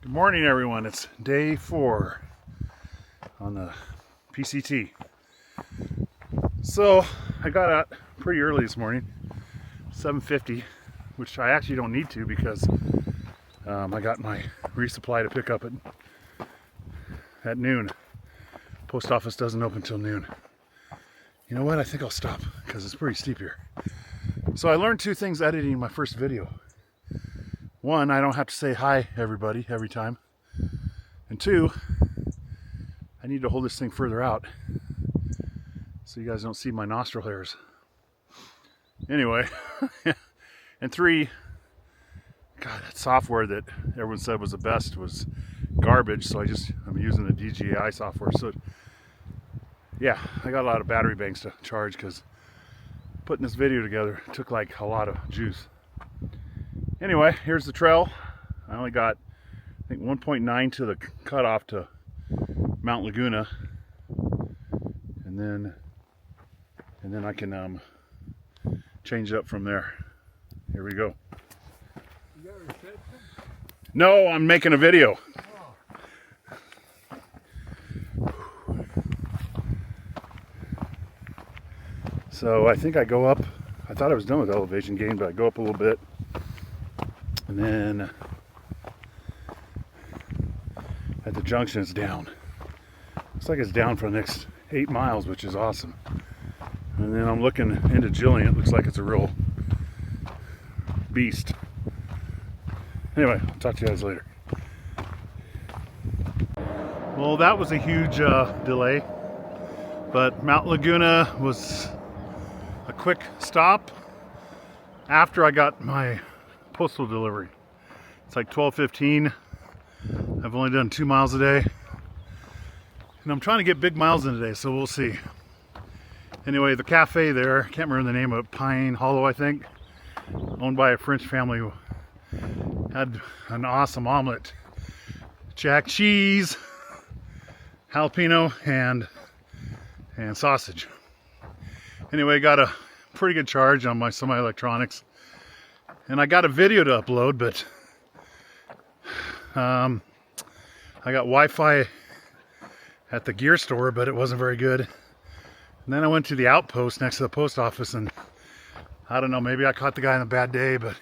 Good morning, everyone. It's day 4 on the PCT. So I got out pretty early this morning, 7:50, which I actually don't need to because I got my resupply to pick up at noon. Post office doesn't open till noon. You know what? I think I'll stop because it's pretty steep here. So I learned 2 things editing my first video. 1, I don't have to say hi everybody every time. And 2, I need to hold this thing further out so you guys don't see my nostril hairs. Anyway, and 3, God, that software that everyone said was the best was garbage, so I'm using the DJI software. So yeah, I got a lot of battery banks to charge because putting this video together took like a lot of juice. Anyway, here's the trail. I only got, I think, 1.9 to the cutoff to Mount Laguna, and then I can change it up from there. Here we go. You got a reception? No, I'm making a video. So I think I go up. I thought I was done with elevation gain, but I go up a little bit. And then at the junction it's down. Looks like it's down for the next 8 miles, which is awesome. And then I'm looking into Jillian. It looks like it's a real beast. Anyway, I'll talk to you guys later. Well, that was a huge delay. But Mount Laguna was a quick stop after I got my postal delivery. It's like 12:15. I've only done 2 miles a day, and I'm trying to get big miles in today, so we'll see. Anyway, the cafe there, I can't remember the name of it, Pine Hollow, I think, owned by a French family who had an awesome omelet, jack cheese, jalapeno, and sausage. Anyway, got a pretty good charge on my semi-electronics. And I got a video to upload, but I got Wi-Fi at the gear store, but it wasn't very good. And then I went to the outpost next to the post office, and I don't know, maybe I caught the guy on a bad day, but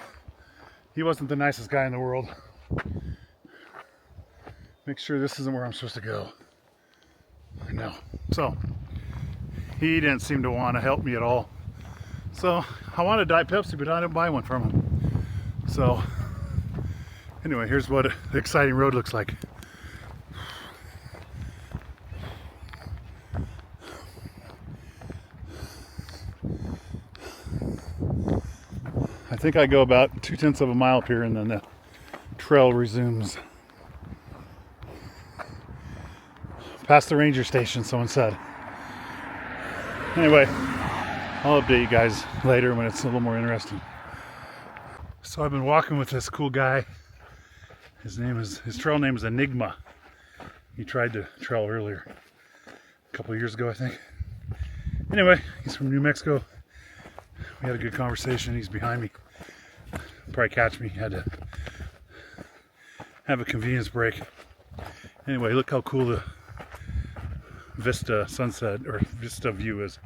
he wasn't the nicest guy in the world. Make sure this isn't where I'm supposed to go. No. So, he didn't seem to want to help me at all. So, I wanted a Diet Pepsi, but I didn't buy one from him. So, anyway, here's what the exciting road looks like. I think I go about 2/10 of a mile up here, and then the trail resumes. Past the ranger station, someone said. Anyway, I'll update you guys later when it's a little more interesting. So I've been walking with this cool guy. His trail name is Enigma. He tried to trail earlier, a couple of years ago, I think. Anyway, he's from New Mexico. We had a good conversation. He's behind me. Probably catch me. Had to have a convenience break. Anyway, look how cool the Vista sunset or Vista view is.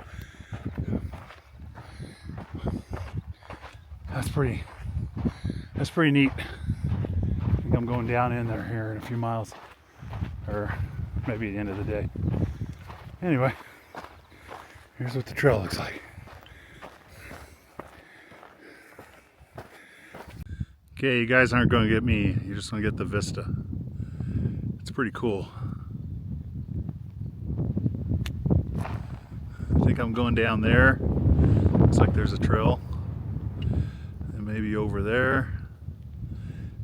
That's pretty neat. I think I'm going down in there here in a few miles, or maybe at the end of the day. Anyway, here's what the trail looks like. Okay, you guys aren't going to get me. You're just going to get the vista. It's pretty cool. I think I'm going down there. Looks like there's a trail. And maybe over there.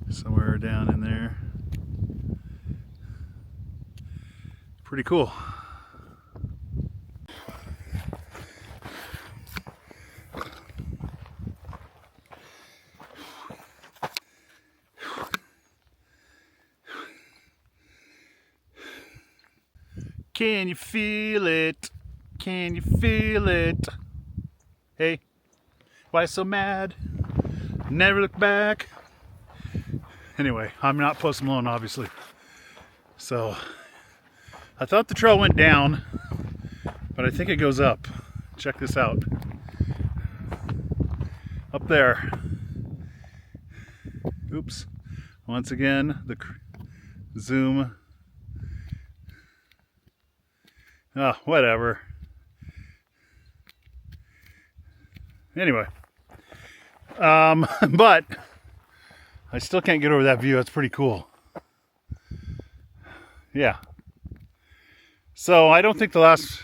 Somewhere down in there. Pretty cool. Can you feel it? Can you feel it? Hey, why so mad? Never look back. Anyway, I'm not Post Malone, obviously. So, I thought the trail went down, but I think it goes up. Check this out. Up there. Oops. Once again, the zoom. Oh, whatever. Anyway. But I still can't get over that view. It's pretty cool. Yeah. So I don't think the last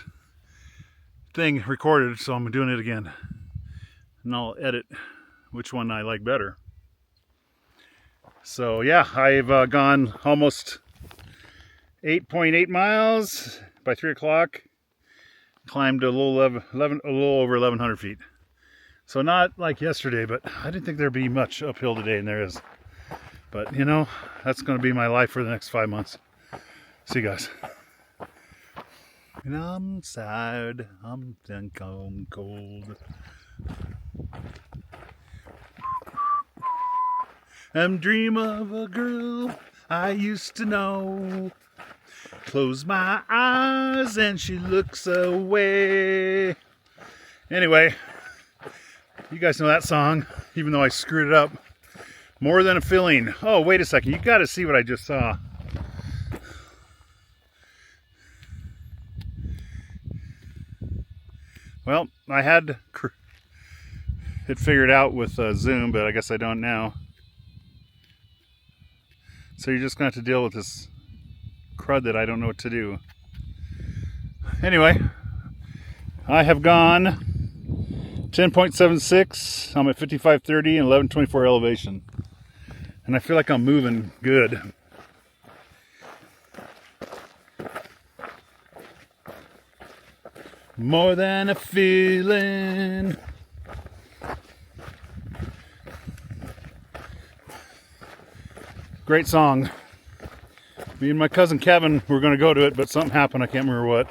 thing recorded, so I'm doing it again. And I'll edit which one I like better. So yeah, I've gone almost 8.8 miles by 3 o'clock. Climbed a little over 1,100 feet. So not like yesterday, but I didn't think there'd be much uphill today, and there is. But you know, that's going to be my life for the next 5 months. See you guys. And I'm sad, I'm cold. I'm dream of a girl I used to know. Close my eyes and she looks away. Anyway, you guys know that song, even though I screwed it up. More Than a Feeling. Oh, wait a second. You got to see what I just saw. Well, I had it figured out with Zoom, but I guess I don't now. So you're just going to have to deal with this crud that I don't know what to do. Anyway, I have gone 10.76. I'm at 5530 and 1124 elevation. And I feel like I'm moving good. More than a feeling. Great song. Me and my cousin Kevin were going to go to it, but something happened. I can't remember what.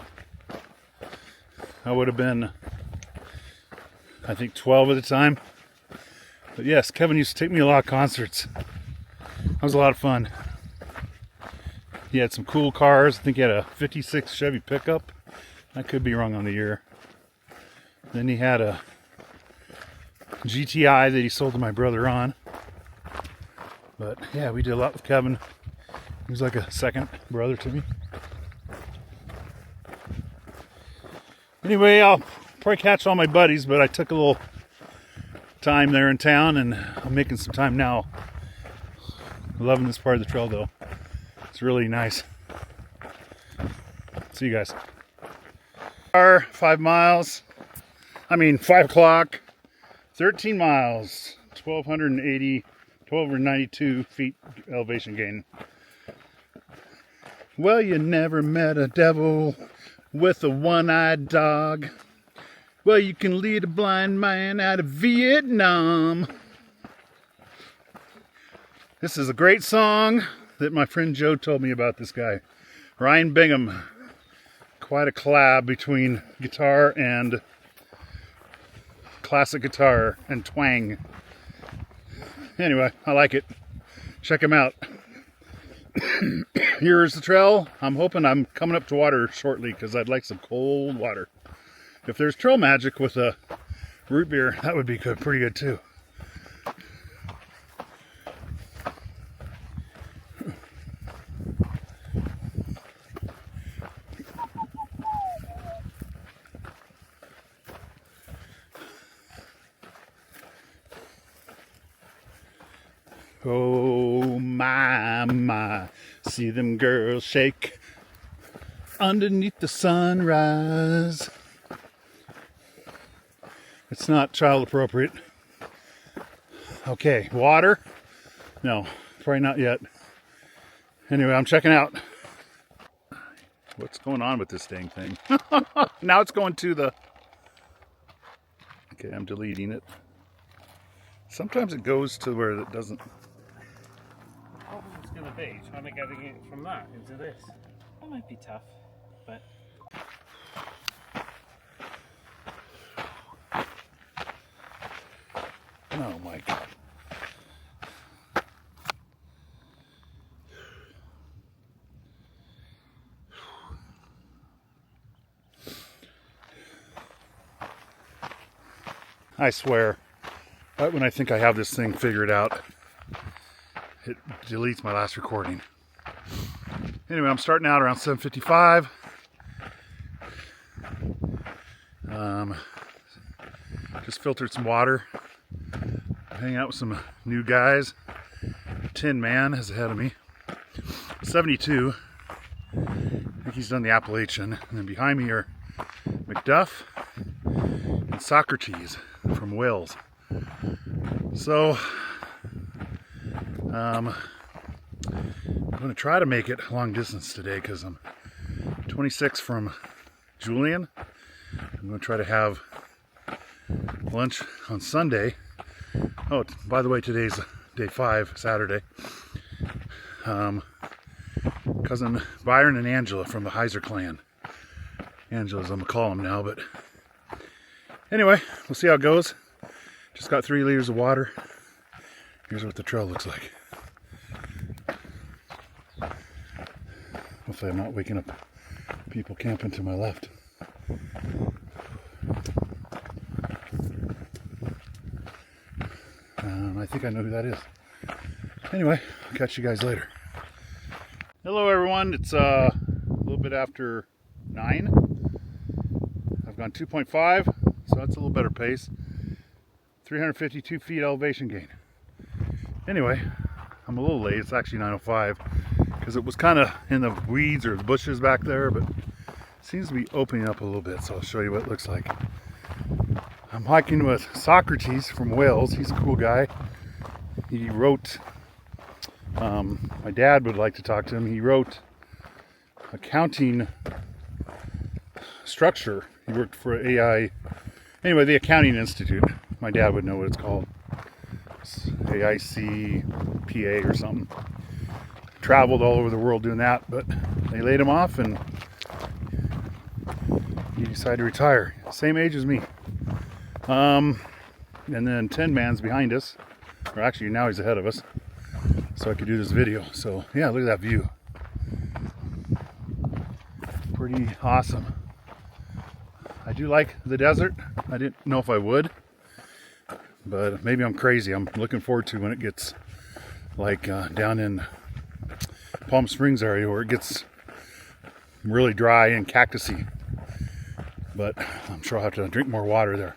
I would have been, I think, 12 at the time. But yes, Kevin used to take me to a lot of concerts. That was a lot of fun. He had some cool cars. I think he had a 56 Chevy pickup. I could be wrong on the year. Then he had a GTI that he sold to my brother on. But yeah, we did a lot with Kevin. He was like a second brother to me. Anyway, I'll probably catch all my buddies, but I took a little time there in town, and I'm making some time now. Loving this part of the trail, though. It's really nice. See you guys. 5 miles. 5 o'clock. 13 miles. 1,292 feet elevation gain. Well, you never met a devil with a one-eyed dog. Well, you can lead a blind man out of Vietnam. This is a great song that my friend Joe told me about this guy. Ryan Bingham. Quite a collab between guitar and classic guitar and twang. Anyway, I like it. Check him out. Here's the trail. I'm hoping I'm coming up to water shortly because I'd like some cold water. If there's trail magic with a root beer, that would be good, pretty good too. Oh my, see them girls shake underneath the sunrise. It's not child appropriate. Okay, water? No, probably not yet. Anyway, I'm checking out. What's going on with this dang thing? Now it's going to the... Okay, I'm deleting it. Sometimes it goes to where it doesn't... How it's going to be trying to get it from that into this? That might be tough, but... Oh my God. I swear, right when I think I have this thing figured out, it deletes my last recording. Anyway, I'm starting out around 7:55. Just filtered some water. Hanging out with some new guys. Tin Man is ahead of me. 72. I think he's done the Appalachian. And then behind me are McDuff and Socrates from Wales. So, I'm going to try to make it long distance today because I'm 26 from Julian. I'm going to try to have lunch on Sunday. Oh, by the way, today's day 5, Saturday. Cousin Byron and Angela from the Heiser clan. Angela's, I'm going to call them now, but anyway, we'll see how it goes. Just got 3 liters of water. Here's what the trail looks like. Hopefully I'm not waking up people camping to my left. I think I know who that is. Anyway, I'll catch you guys later. Hello everyone, it's a little bit after 9. I've gone 2.5, so that's a little better pace. 352 feet elevation gain. Anyway, I'm a little late. It's actually 9:05 because it was kind of in the weeds or the bushes back there, but it seems to be opening up a little bit, so I'll show you what it looks like. I'm hiking with Socrates from Wales. He's a cool guy. He wrote, my dad would like to talk to him. He wrote accounting structure. He worked for AI, anyway, the Accounting Institute. My dad would know what it's called. It's AICPA or something. Traveled all over the world doing that, but they laid him off and he decided to retire. Same age as me. And then Tin Man's behind us. Or actually, now he's ahead of us. So I could do this video. So yeah, look at that view. Pretty awesome. I do like the desert. I didn't know if I would. But maybe I'm crazy. I'm looking forward to when it gets like down in Palm Springs area where it gets really dry and cactusy. But I'm sure I'll have to drink more water there.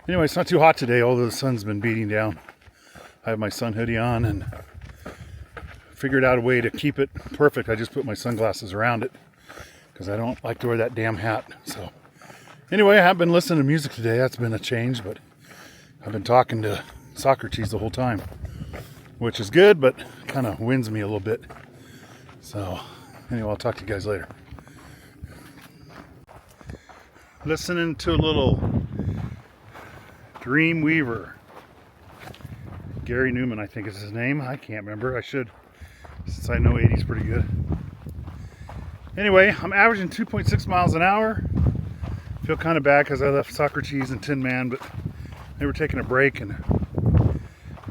Anyway, it's not too hot today, although the sun's been beating down. I have my sun hoodie on and figured out a way to keep it perfect. I just put my sunglasses around it because I don't like to wear that damn hat. So anyway, I haven't been listening to music today. That's been a change, but I've been talking to Socrates the whole time, which is good, but kind of wins me a little bit. So anyway, I'll talk to you guys later. Listening to a little Dream Weaver. Gary Newman, I think is his name. I can't remember. I should, since I know 80's pretty good. Anyway, I'm averaging 2.6 miles an hour. Feel kind of bad because I left Socrates and Tin Man, but they were taking a break, and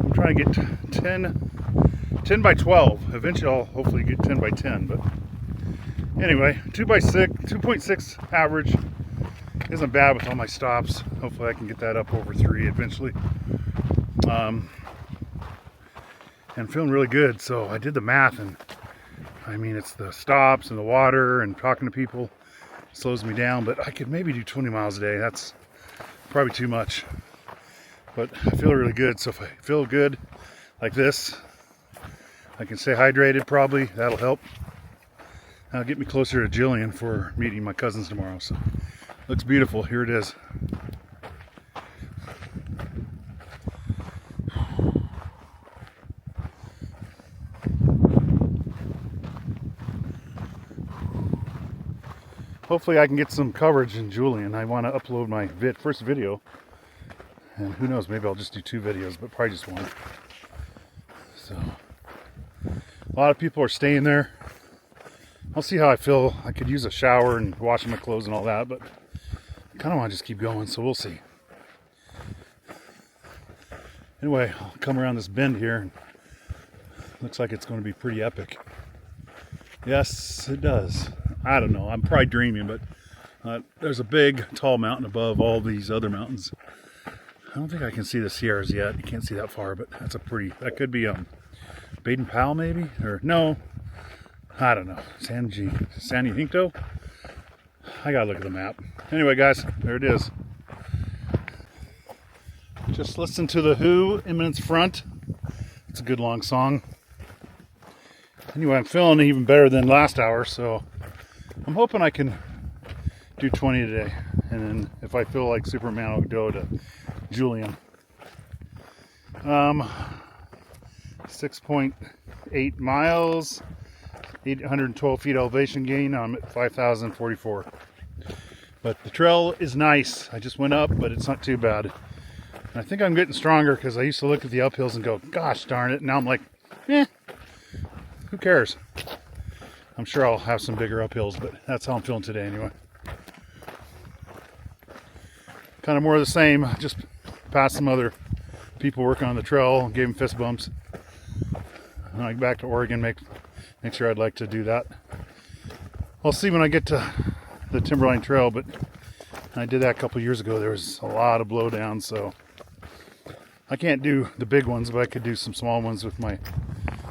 I'm trying to get 10 by 12. Eventually, I'll hopefully get 10 by 10. But anyway, 2.6 average. Isn't bad with all my stops. Hopefully I can get that up over 3 eventually. And feeling really good. So I did the math, and I mean, it's the stops and the water and talking to people slows me down, but I could maybe do 20 miles a day. That's probably too much, but I feel really good. So if I feel good like this, I can stay hydrated. Probably that'll help. That'll get me closer to Jillian for meeting my cousins tomorrow. So looks beautiful. Here it is. Hopefully I can get some coverage in Julian. I want to upload my first video. And who knows, maybe I'll just do 2 videos, but probably just 1. So, a lot of people are staying there. I'll see how I feel. I could use a shower and washing my clothes and all that, but I kind of want to just keep going, so we'll see. Anyway, I'll come around this bend here, and looks like it's going to be pretty epic. Yes, it does. I don't know, I'm probably dreaming, but there's a big, tall mountain above all these other mountains. I don't think I can see the Sierras yet. You can't see that far, but that's a pretty, that could be Baden Powell maybe, or no, I don't know. San Jacinto? I gotta look at the map. Anyway, guys, there it is. Just listen to the Who, Imminence Front. It's a good long song. Anyway, I'm feeling even better than last hour, so I'm hoping I can do 20 today. And then if I feel like Superman, I'll go to Julian. 6.8 miles, 812 feet elevation gain. I'm at 5,044. But the trail is nice. I just went up, but it's not too bad. And I think I'm getting stronger because I used to look at the uphills and go, gosh darn it. Now I'm like, who cares? I'm sure I'll have some bigger uphills, but that's how I'm feeling today anyway. Kind of more of the same. Just passed some other people working on the trail, gave them fist bumps. When I get back to Oregon, make sure I'd like to do that. I'll see when I get to the Timberline Trail, but I did that a couple years ago. There was a lot of blowdown, so I can't do the big ones, but I could do some small ones with my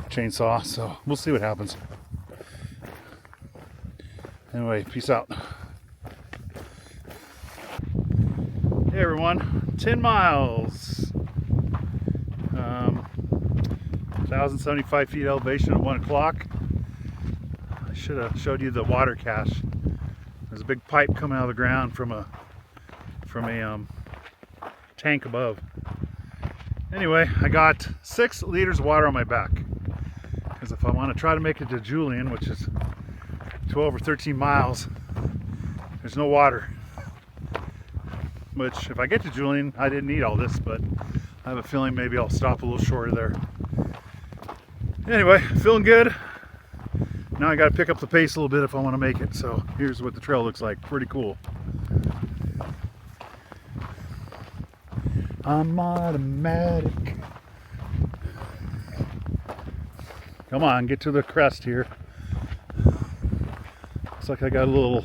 chainsaw, so we'll see what happens. Anyway, peace out. Hey everyone, 10 miles. 1,075 feet elevation at 1 o'clock. I should have showed you the water cache. There's a big pipe coming out of the ground from a tank above. Anyway, I got 6 liters of water on my back. Because if I want to try to make it to Julian, which is 12 or 13 miles, there's no water. Which, if I get to Julian, I didn't need all this, but I have a feeling maybe I'll stop a little short of there. Anyway, feeling good. Now I got to pick up the pace a little bit if I want to make it. So here's what the trail looks like. Pretty cool. I'm automatic. Come on, get to the crest here. Looks like I got a little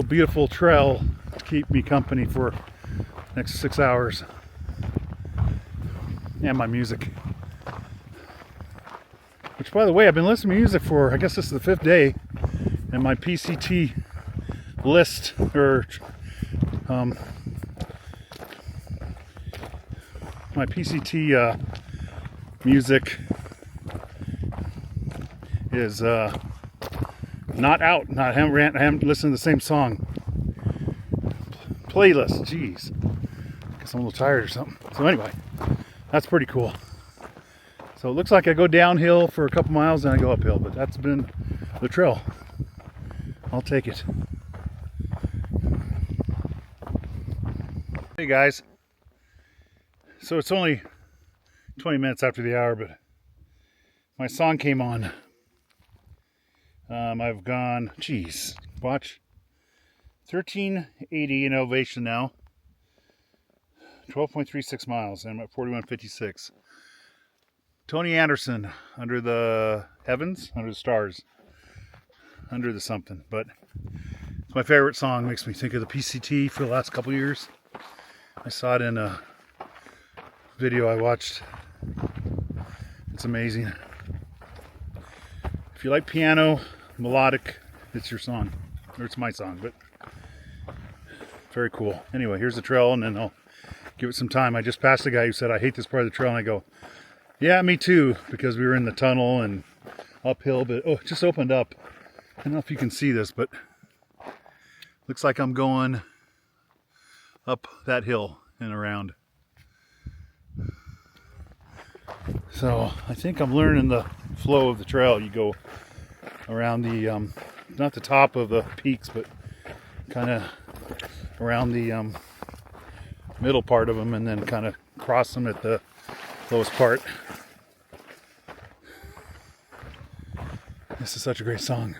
beautiful trail to keep me company for the next 6 hours. And my music. Which, by the way, I've been listening to music for, I guess this is the 5th day, and my PCT list, or my PCT music is not out. I haven't listened to the same song. Playlist, jeez. Guess I'm a little tired or something. So anyway, that's pretty cool. So it looks like I go downhill for a couple miles and I go uphill, but that's been the trail. I'll take it. Hey guys. So it's only 20 minutes after the hour, but my song came on. I've gone, geez, watch. 1380 in elevation now. 12.36 miles, and I'm at 4156. Tony Anderson, Under the Heavens, Under the Stars, Under the something. But it's my favorite song. Makes me think of the PCT for the last couple years. I saw it in a video I watched. It's amazing. If you like piano, melodic, it's your song. Or it's my song, but very cool. Anyway, here's the trail, and then I'll give it some time. I just passed a guy who said, I hate this part of the trail, and I go, yeah, me too, because we were in the tunnel and uphill, but oh, it just opened up. I don't know if you can see this, but looks like I'm going up that hill and around. So I think I'm learning the flow of the trail. You go around the, not the top of the peaks, but kind of around the middle part of them, and then kind of cross them at the lowest part. This is such a great song.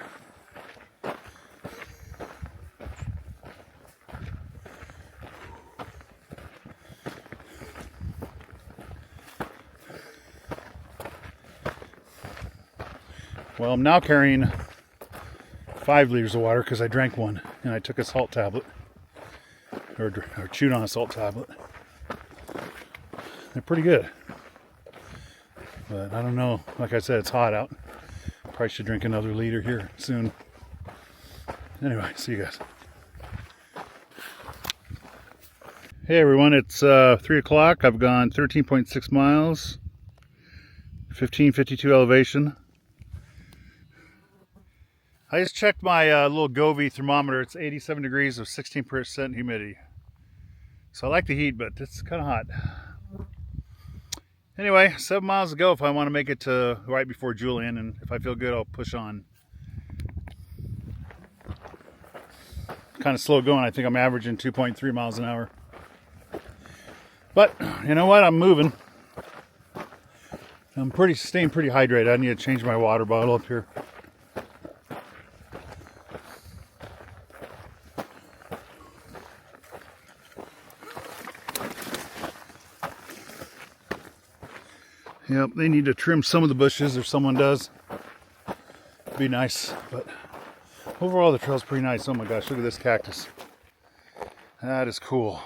Well, I'm now carrying 5 liters of water because I drank one and I took a salt tablet, or chewed on a salt tablet. they're pretty good. But I don't know. Like I said, it's hot out. Probably should drink another liter here soon. Anyway, see you guys. Hey everyone, it's 3 o'clock. I've gone 13.6 miles, 1552 elevation. I just checked my little Govee thermometer. It's 87 degrees with 16% humidity. So I like the heat, but it's kind of hot. Anyway, 7 miles to go if I want to make it to right before Julian, and if I feel good, I'll push on. Kind of slow going. I think I'm averaging 2.3 miles an hour. But you know what? I'm moving. I'm staying pretty hydrated. I need to change my water bottle up here. Yep, they need to trim some of the bushes, or someone does. Be nice, but overall the trail's pretty nice. Oh my gosh, look at this cactus. That is cool.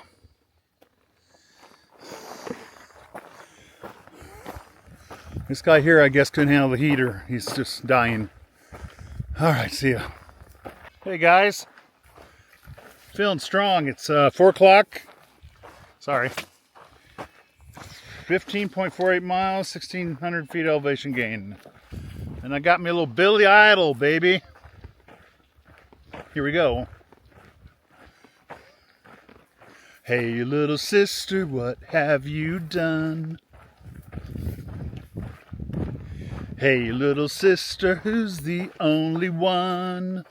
This guy here, I guess, couldn't handle the heat, or he's just dying. All right, see ya. Hey guys, feeling strong. It's 4 o'clock. Sorry. 15.48 miles, 1,600 feet elevation gain. And I got me a little Billy Idol, baby. Here we go. Hey, little sister, what have you done? Hey, little sister, who's the only one?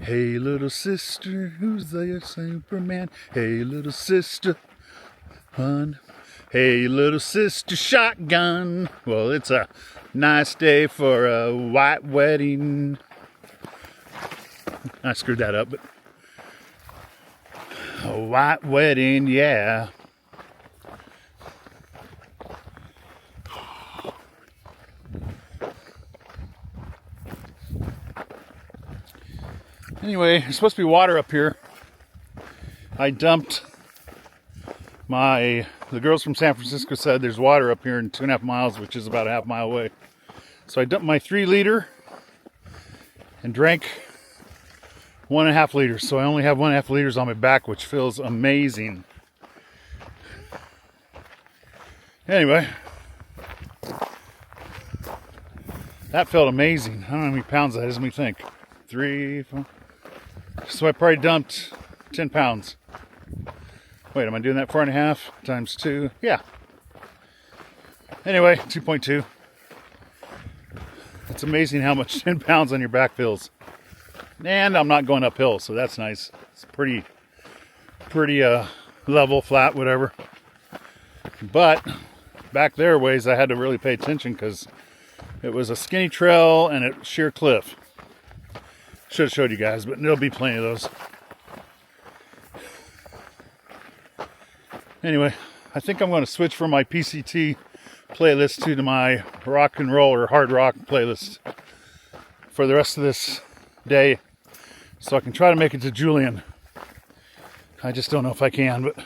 Hey, little sister, who's the Superman? Hey, little sister, hun. Hey, little sister, shotgun. Well, it's a nice day for a white wedding. I screwed that up, but a white wedding, yeah. Anyway, there's supposed to be water up here. I dumped the girls from San Francisco said there's water up here in 2.5 miles, which is about a half mile away. So I dumped my 3 liter and drank 1.5 liters. So I only have 1.5 liters on my back, which feels amazing. Anyway, that felt amazing. I don't know how many pounds that is. Let me think. 3, 4. So I probably dumped 10 pounds. Wait, am I doing that 4.5 times 2? Yeah. Anyway, 2.2. It's amazing how much 10 pounds on your back feels. And I'm not going uphill, so that's nice. It's pretty level, flat, whatever. But back there ways I had to really pay attention because it was a skinny trail and a sheer cliff. Should have showed you guys, but there'll be plenty of those. Anyway, I think I'm going to switch from my PCT playlist to my rock and roll or hard rock playlist for the rest of this day, so I can try to make it to Julian. I just don't know if I can, but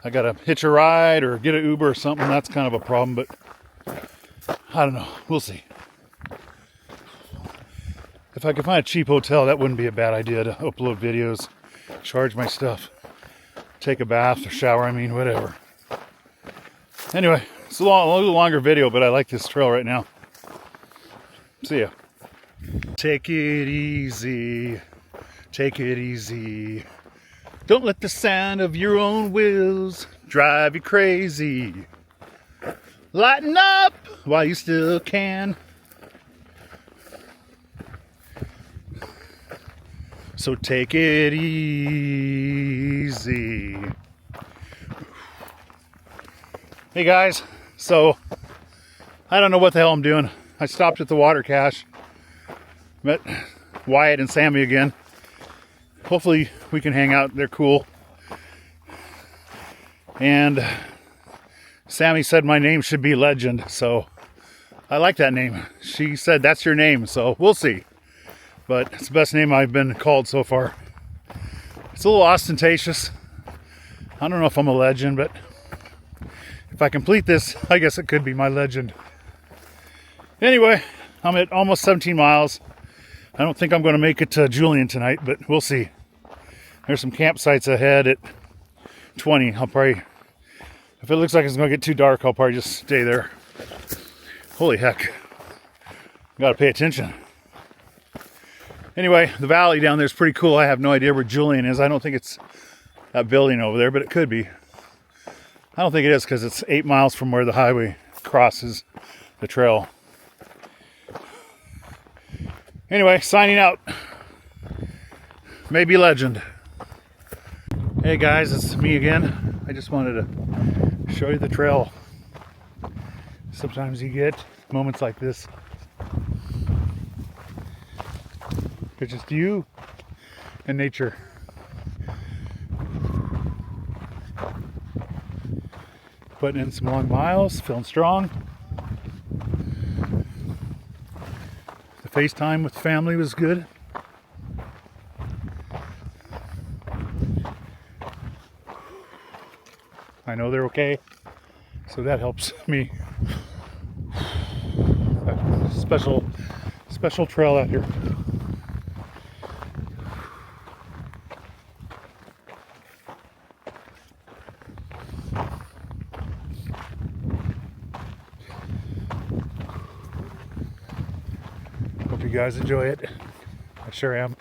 I gotta hitch a ride or get an Uber or something. That's kind of a problem, but I don't know. We'll see. If I could find a cheap hotel, that wouldn't be a bad idea to upload videos, charge my stuff, take a bath or shower, whatever. Anyway, it's a little longer video, but I like this trail right now. See ya. Take it easy. Take it easy. Don't let the sound of your own wheels drive you crazy. Lighten up while you still can. So take it easy. Hey guys, so I don't know what the hell I'm doing. I stopped at the water cache. Met Wyatt and Sammy again. Hopefully we can hang out. They're cool. And Sammy said my name should be Legend, so I like that name. She said that's your name, so we'll see. But it's the best name I've been called so far. It's a little ostentatious. I don't know if I'm a legend, but if I complete this, I guess it could be my legend. Anyway, I'm at almost 17 miles. I don't think I'm going to make it to Julian tonight, but we'll see. There's some campsites ahead at 20. I'll probably, if it looks like it's going to get too dark, I'll probably just stay there. Holy heck. Got to pay attention. Anyway, the valley down there is pretty cool. I have no idea where Julian is. I don't think it's that building over there, but it could be. I don't think it is because it's 8 miles from where the highway crosses the trail. Anyway, signing out. Maybe legend. Hey guys, it's me again. I just wanted to show you the trail. Sometimes you get moments like this. It's just you and nature. Putting in some long miles, feeling strong. The FaceTime with family was good. I know they're okay, so that helps me. Special trail out here. Hope you guys enjoy it. I sure am.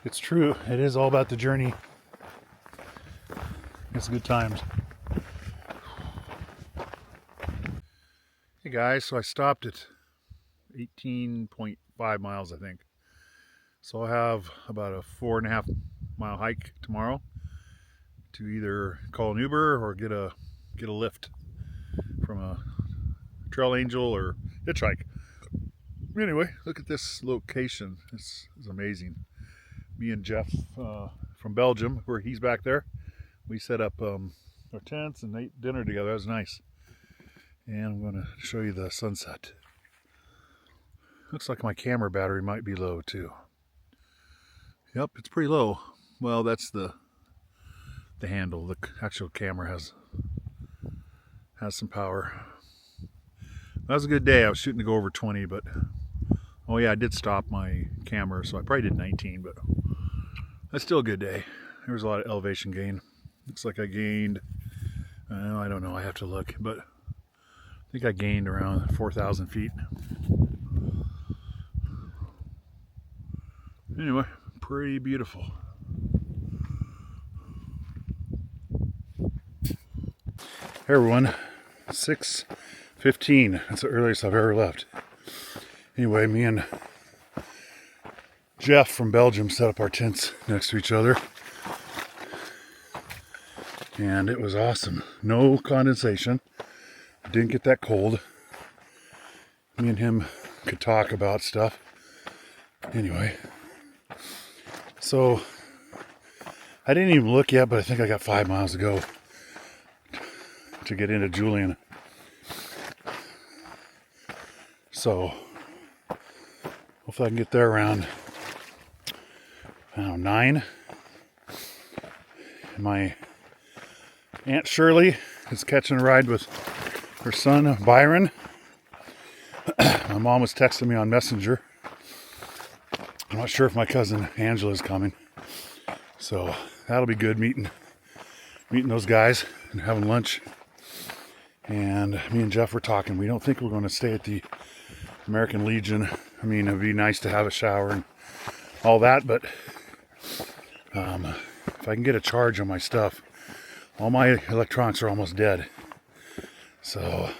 It's true, it is all about the journey. It's good times. Hey guys, so I stopped at 18.5 miles, I think. So I'll have about a 4.5 mile hike tomorrow to either call an Uber or get a lift from a trail angel or hitchhike. Anyway, look at this location. This is amazing. Me and Jeff from Belgium, where he's back there, we set up our tents and ate dinner together. That was nice. And I'm going to show you the sunset. Looks like my camera battery might be low too. Yep, it's pretty low. Well, that's the handle. The actual camera has some power. That was a good day. I was shooting to go over 20, but oh yeah, I did stop my camera, so I probably did 19, but that's still a good day. There was a lot of elevation gain. Looks like I gained, I don't know, I have to look, but I think I gained around 4,000 feet. Anyway, pretty beautiful. Hey everyone, 6:15. That's the earliest I've ever left. Anyway, me and Jeff from Belgium set up our tents next to each other. And it was awesome. No condensation. Didn't get that cold. Me and him could talk about stuff. Anyway, so I didn't even look yet, but I think I got 5 miles to go to get into Julian. So hopefully I can get there around, I don't know, 9. My Aunt Shirley is catching a ride with her son Byron. My mom was texting me on Messenger. I'm not sure if my cousin Angela is coming. So that'll be good, meeting those guys and having lunch. And me and Jeff were talking. We don't think we're going to stay at the American Legion. I mean, it'd be nice to have a shower and all that, but if I can get a charge on my stuff, all my electronics are almost dead. So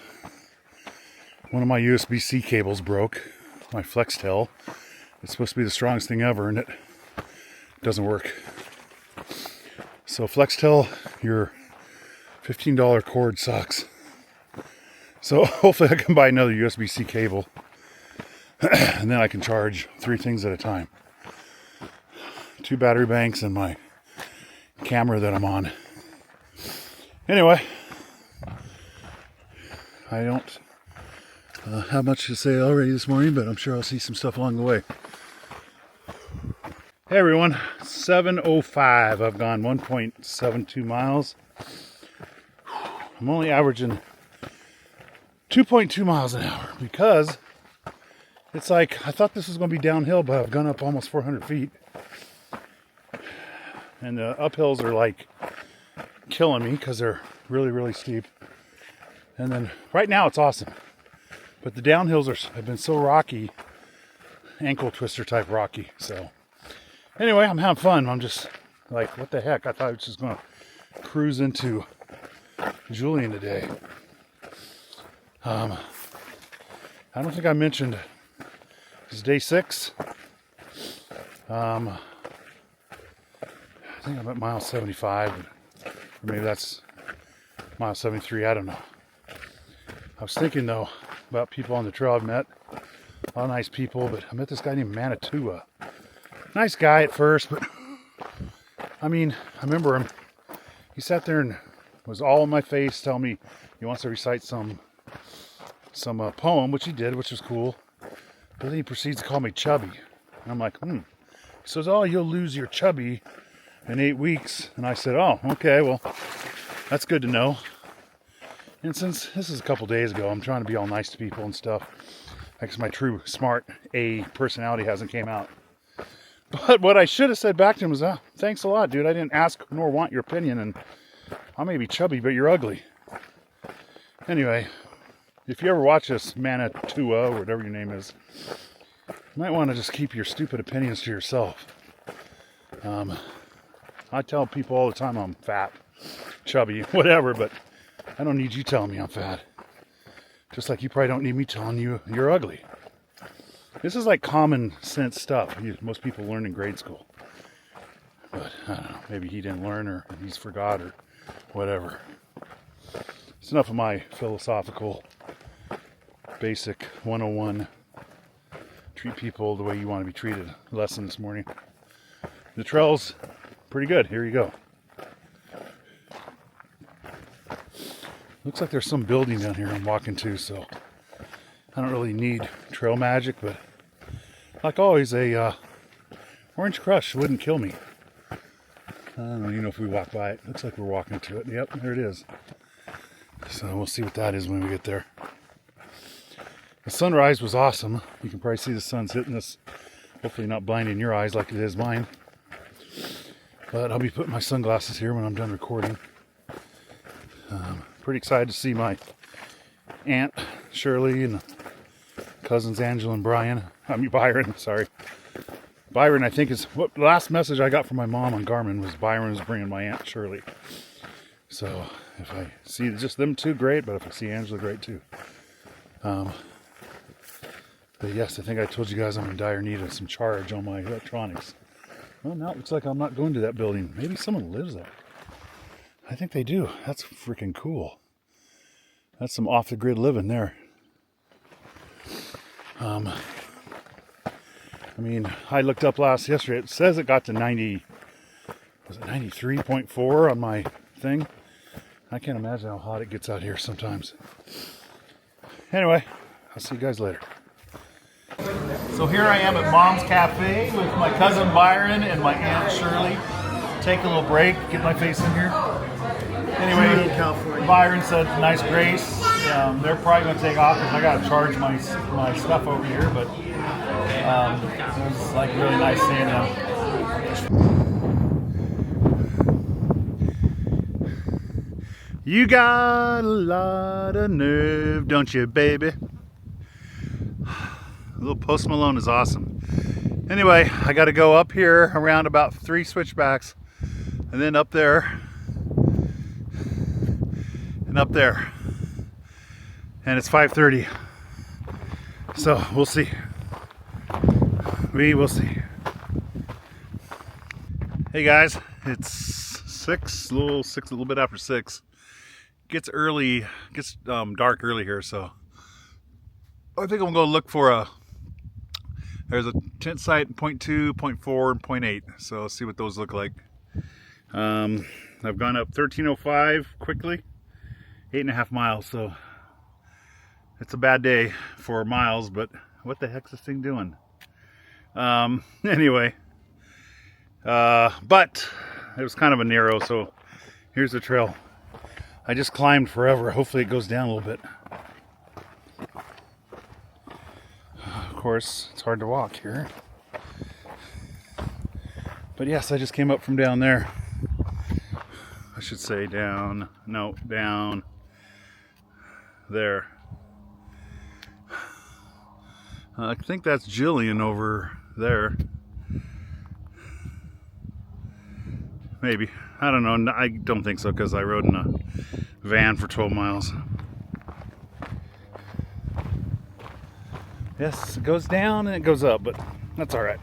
one of my USB-C cables broke, my Flextel. It's supposed to be the strongest thing ever, and it doesn't work. So Flextel, your $15 cord sucks. So hopefully I can buy another USB-C cable and then I can charge 3 things at a time. 2 battery banks and my camera that I'm on. Anyway, I don't have much to say already this morning, but I'm sure I'll see some stuff along the way. Hey everyone, 7:05. I've gone 1.72 miles. I'm only averaging 2.2 miles an hour because it's like I thought this was going to be downhill, but I've gone up almost 400 feet. And the uphills are like killing me because they're really, really steep. And then right now it's awesome. But the downhills have been so rocky, ankle twister type rocky. So anyway, I'm having fun. I'm just like, what the heck? I thought I was just going to cruise into Julian today. I don't think I mentioned it's day 6. I think I'm at mile 75, or maybe that's mile 73. I don't know. I was thinking though about people on the trail I've met. A lot of nice people, but I met this guy named Manitua. Nice guy at first, but I mean, I remember him. He sat there and was all in my face, telling me he wants to recite some poem, which he did, which was cool. But then he proceeds to call me chubby. And I'm like, He says, oh, you'll lose your chubby in 8 weeks. And I said, oh, okay, well, that's good to know. And since this is a couple days ago, I'm trying to be all nice to people and stuff. I guess my true smart A personality hasn't came out. But what I should have said back to him was, thanks a lot, dude. I didn't ask nor want your opinion. And I may be chubby, but you're ugly. Anyway, if you ever watch this Manitua, or whatever your name is, you might want to just keep your stupid opinions to yourself. I tell people all the time I'm fat, chubby, whatever, but I don't need you telling me I'm fat. Just like you probably don't need me telling you you're ugly. This is like common sense stuff most people learn in grade school. But I don't know, maybe he didn't learn or he's forgot or whatever. It's enough of my philosophical, basic 101, treat people the way you want to be treated lesson this morning. The trail's pretty good. Here you go. Looks like there's some building down here I'm walking to, so I don't really need trail magic, but like always, a orange crush wouldn't kill me. I don't even know if we walk by it. Looks like we're walking to it. Yep, there it is. So we'll see what that is when we get there. The sunrise was awesome. You can probably see the sun's hitting us. Hopefully not blinding your eyes like it is mine. But I'll be putting my sunglasses here when I'm done recording. Pretty excited to see my aunt Shirley and cousins Angela and Byron, sorry. Byron, I think, is what the last message I got from my mom on Garmin was Byron was bringing my aunt Shirley. So if I see just them two, great, but if I see Angela, great too. But yes, I think I told you guys I'm in dire need of some charge on my electronics. Well, now it looks like I'm not going to that building. Maybe someone lives there. I think they do. That's freaking cool. That's some off-the-grid living there. I mean, I looked up yesterday. It says it got to 93.4 on my thing. I can't imagine how hot it gets out here sometimes. Anyway, I'll see you guys later. So here I am at Mom's Cafe with my cousin Byron and my Aunt Shirley. Take a little break, get my face in here. Anyway, Byron said nice grace. They're probably going to take off because I got to charge my stuff over here, but it was like really nice seeing them. You got a lot of nerve, don't you, baby? A little Post Malone is awesome. Anyway, I got to go up here around about 3 switchbacks and then up there and up there. And it's 5:30. So we'll see. We will see. Hey guys, it's 6, a little bit after 6. Gets dark early here, so I think I'm going to look for there's a tent site, 0.2, 0.4, and 0.8. So let's see what those look like. I've gone up 1305 quickly, 8.5 miles, so it's a bad day for miles, but what the heck's this thing doing? Anyway, but it was kind of a narrow, so here's the trail. I just climbed forever. Hopefully it goes down a little bit. Of course, it's hard to walk here. But yes, I just came up from down there. I should say down, no, down there. I think that's Jillian over there. Maybe. I don't know. I don't think so because I rode in a van for 12 miles. Yes, it goes down and it goes up, but that's all right.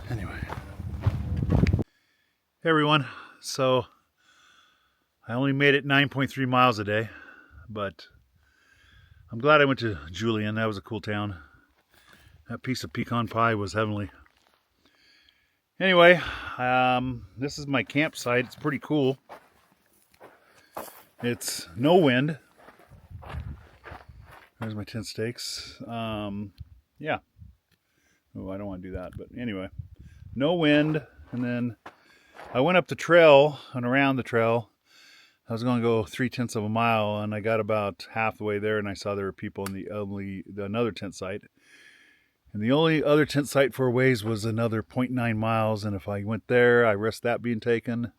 Anyway. Hey everyone. So I only made it 9.3 miles a day, but I'm glad I went to Julian. That was a cool town. That piece of pecan pie was heavenly. Anyway, this is my campsite. It's pretty cool. It's no wind. There's my tent stakes. Yeah. Oh, I don't want to do that, but anyway. No wind, and then I went up the trail and around the trail. I was going to go 0.3 of a mile, and I got about half the way there, and I saw there were people in another tent site. And the only other tent site for a ways was another 0.9 miles, and if I went there, I risked that being taken.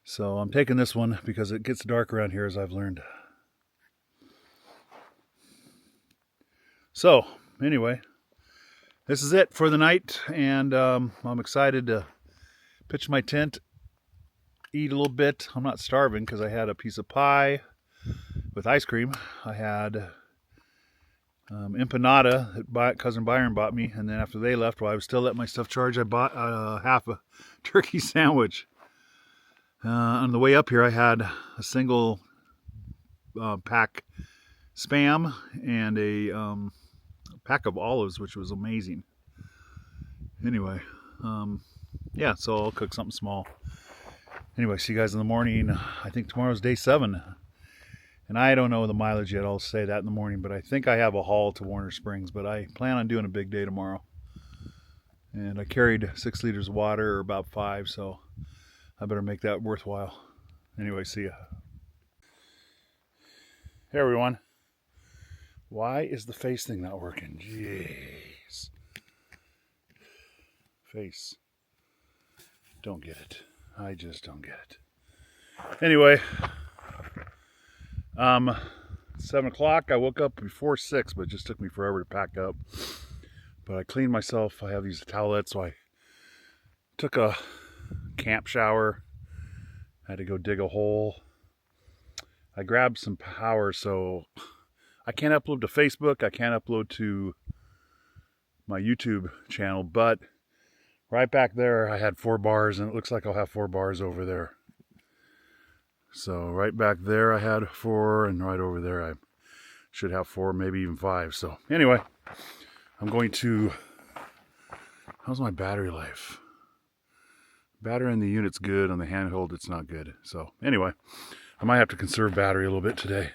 So I'm taking this one because it gets dark around here, as I've learned. So, anyway, this is it for the night, and I'm excited to pitch my tent, eat a little bit. I'm not starving because I had a piece of pie with ice cream. I had empanada that cousin Byron bought me, and then after they left, while I was still at my stuff charge, I bought half a turkey sandwich. On the way up here, I had a single pack Spam and a pack of olives, which was amazing. Anyway, yeah, so I'll cook something small. Anyway, see you guys in the morning. I think tomorrow's day 7. And I don't know the mileage yet. I'll say that in the morning. But I think I have a haul to Warner Springs. But I plan on doing a big day tomorrow. And I carried 6 liters of water, or about 5. So I better make that worthwhile. Anyway, see ya. Hey, everyone. Why is the face thing not working? Jeez. Face. Don't get it. I just don't get it. Anyway. 7 o'clock. I woke up before 6, but it just took me forever to pack up. But I cleaned myself. I have these towelettes, so I took a camp shower. I had to go dig a hole. I grabbed some power, so I can't upload to Facebook. I can't upload to my YouTube channel, but right back there I had 4 bars, and it looks like I'll have 4 bars over there. So right back there I had 4, and right over there I should have 4, maybe even 5. So anyway, I'm going to... How's my battery life? Battery in the unit's good. On the handheld it's not good. So anyway, I might have to conserve battery a little bit today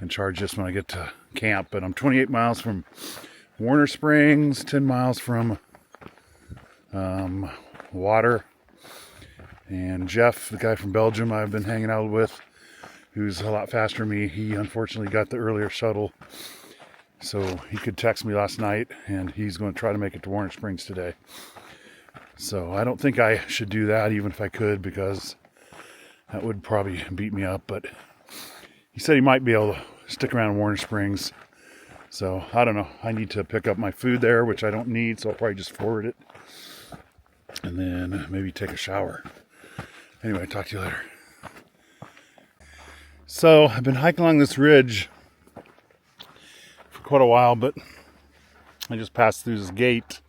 and charge this when I get to camp. But I'm 28 miles from Warner Springs, 10 miles from water. And Jeff, the guy from Belgium I've been hanging out with, who's a lot faster than me, he unfortunately got the earlier shuttle. So he could text me last night, and he's going to try to make it to Warner Springs today. So I don't think I should do that, even if I could, because that would probably beat me up. But he said he might be able to stick around in Warner Springs. So I don't know. I need to pick up my food there, which I don't need, so I'll probably just forward it. And then maybe take a shower. Anyway, talk to you later. So I've been hiking along this ridge for quite a while, but I just passed through this gate.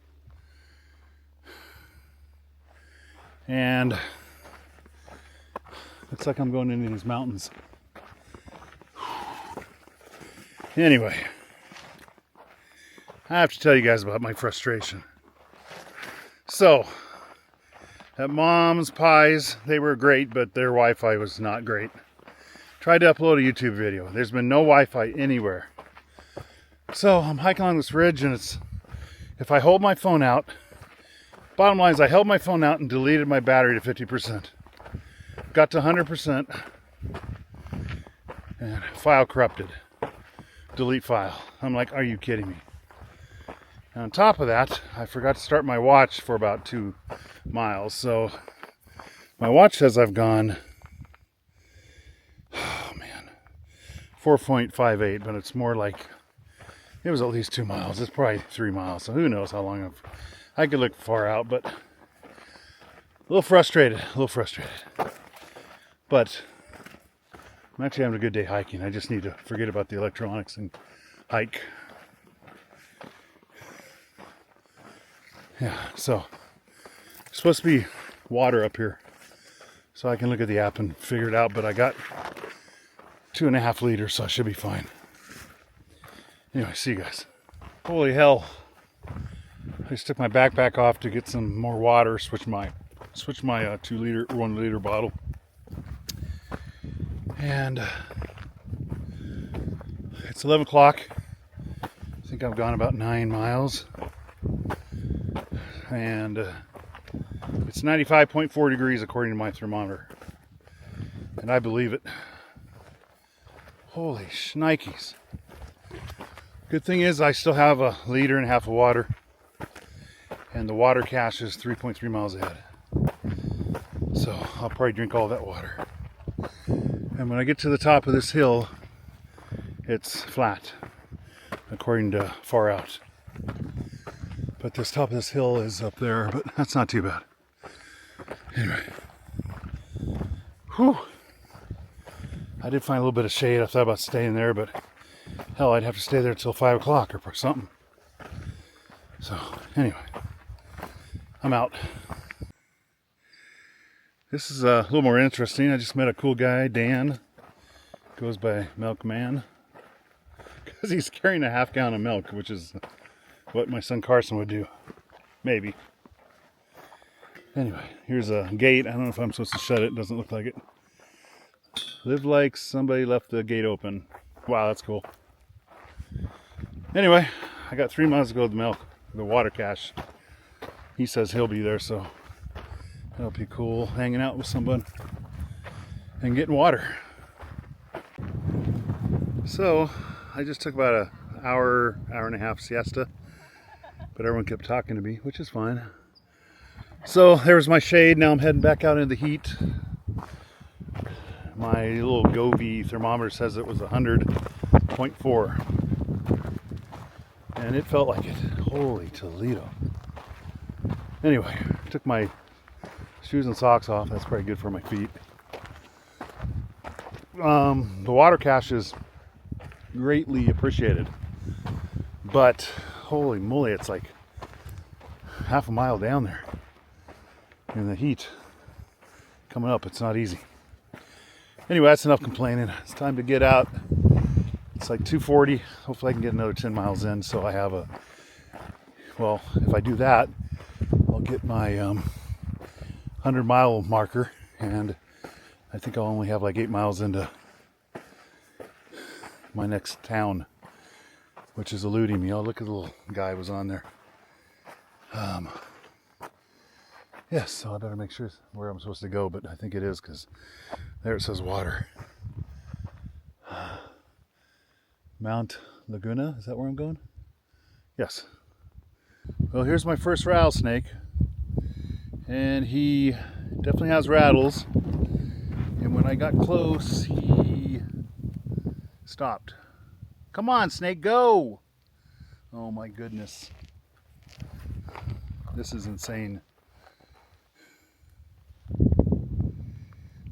And looks like I'm going into these mountains. Anyway, I have to tell you guys about my frustration. So, At Mom's Pies, they were great, but their Wi-Fi was not great. Tried to upload a YouTube video. There's been no Wi-Fi anywhere. So I'm hiking along this ridge, and if I hold my phone out, bottom line is I held my phone out and deleted my battery to 50%. Got to 100%, and file corrupted. Delete file. I'm like, are you kidding me? And on top of that, I forgot to start my watch for about 2 miles. So my watch says I've gone, oh man, 4.58, but it's more like, it was at least 2 miles. It's probably 3 miles. So who knows how long I could look far out, but a little frustrated. But I'm actually having a good day hiking. I just need to forget about the electronics and hike. Yeah, so there's supposed to be water up here, so I can look at the app and figure it out, but I got 2.5 liters, so I should be fine. Anyway, see you guys. Holy hell. I just took my backpack off to get some more water, switch my 1 liter bottle. And it's 11 o'clock. I think I've gone about 9 miles. And it's 95.4 degrees according to my thermometer. And I believe it. Holy shnikes. Good thing is I still have 1.5 liters of water. And the water cache is 3.3 miles ahead. So I'll probably drink all that water. And when I get to the top of this hill, it's flat, according to Far Out. But this top of this hill is up there, but that's not too bad. Anyway. Whew. I did find a little bit of shade. I thought about staying there, but hell, I'd have to stay there till 5 o'clock or something. So, anyway. I'm out. This is a little more interesting. I just met a cool guy, Dan. Goes by Milkman. Because he's carrying a half gallon of milk, which is what my son Carson would do. Maybe. Anyway, here's a gate. I don't know if I'm supposed to shut it. Doesn't look like it. Live like somebody left the gate open. Wow, that's cool. Anyway, I got 3 miles to go to the water cache. He says he'll be there, so that'll be cool. Hanging out with someone and getting water. So, I just took about an hour and a half siesta. But everyone kept talking to me, which is fine. So there's my shade. Now I'm heading back out into the heat. My little Govee thermometer says it was 100.4. And it felt like it. Holy Toledo. Anyway, took my shoes and socks off. That's probably good for my feet. The water cache is greatly appreciated. But holy moly, it's like half a mile down there. And the heat coming up, it's not easy. Anyway, that's enough complaining. It's time to get out. It's like 2:40. Hopefully I can get another 10 miles in so I have well, if I do that, I'll get my 100-mile marker, and I think I'll only have like 8 miles into my next town, which is eluding me. Oh, look at the little guy was on there. Yes, so I better make sure where I'm supposed to go, but I think it is because there it says water. Mount Laguna, is that where I'm going? Yes. Well, here's my first rattlesnake, and he definitely has rattles, and when I got close, he stopped. Come on, snake, go! Oh my goodness. This is insane.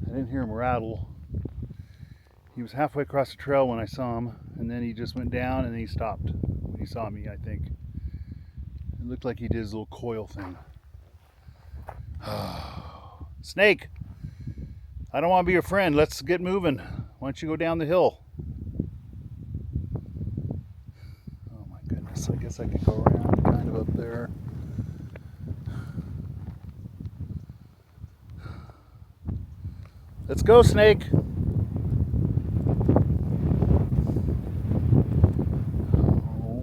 I didn't hear him rattle. He was halfway across the trail when I saw him, and then he just went down and then he stopped when he saw me, I think. It looked like he did his little coil thing. Snake! I don't want to be your friend. Let's get moving. Why don't you go down the hill? Oh my goodness. I guess I could go around kind of up there. Let's go, snake. Oh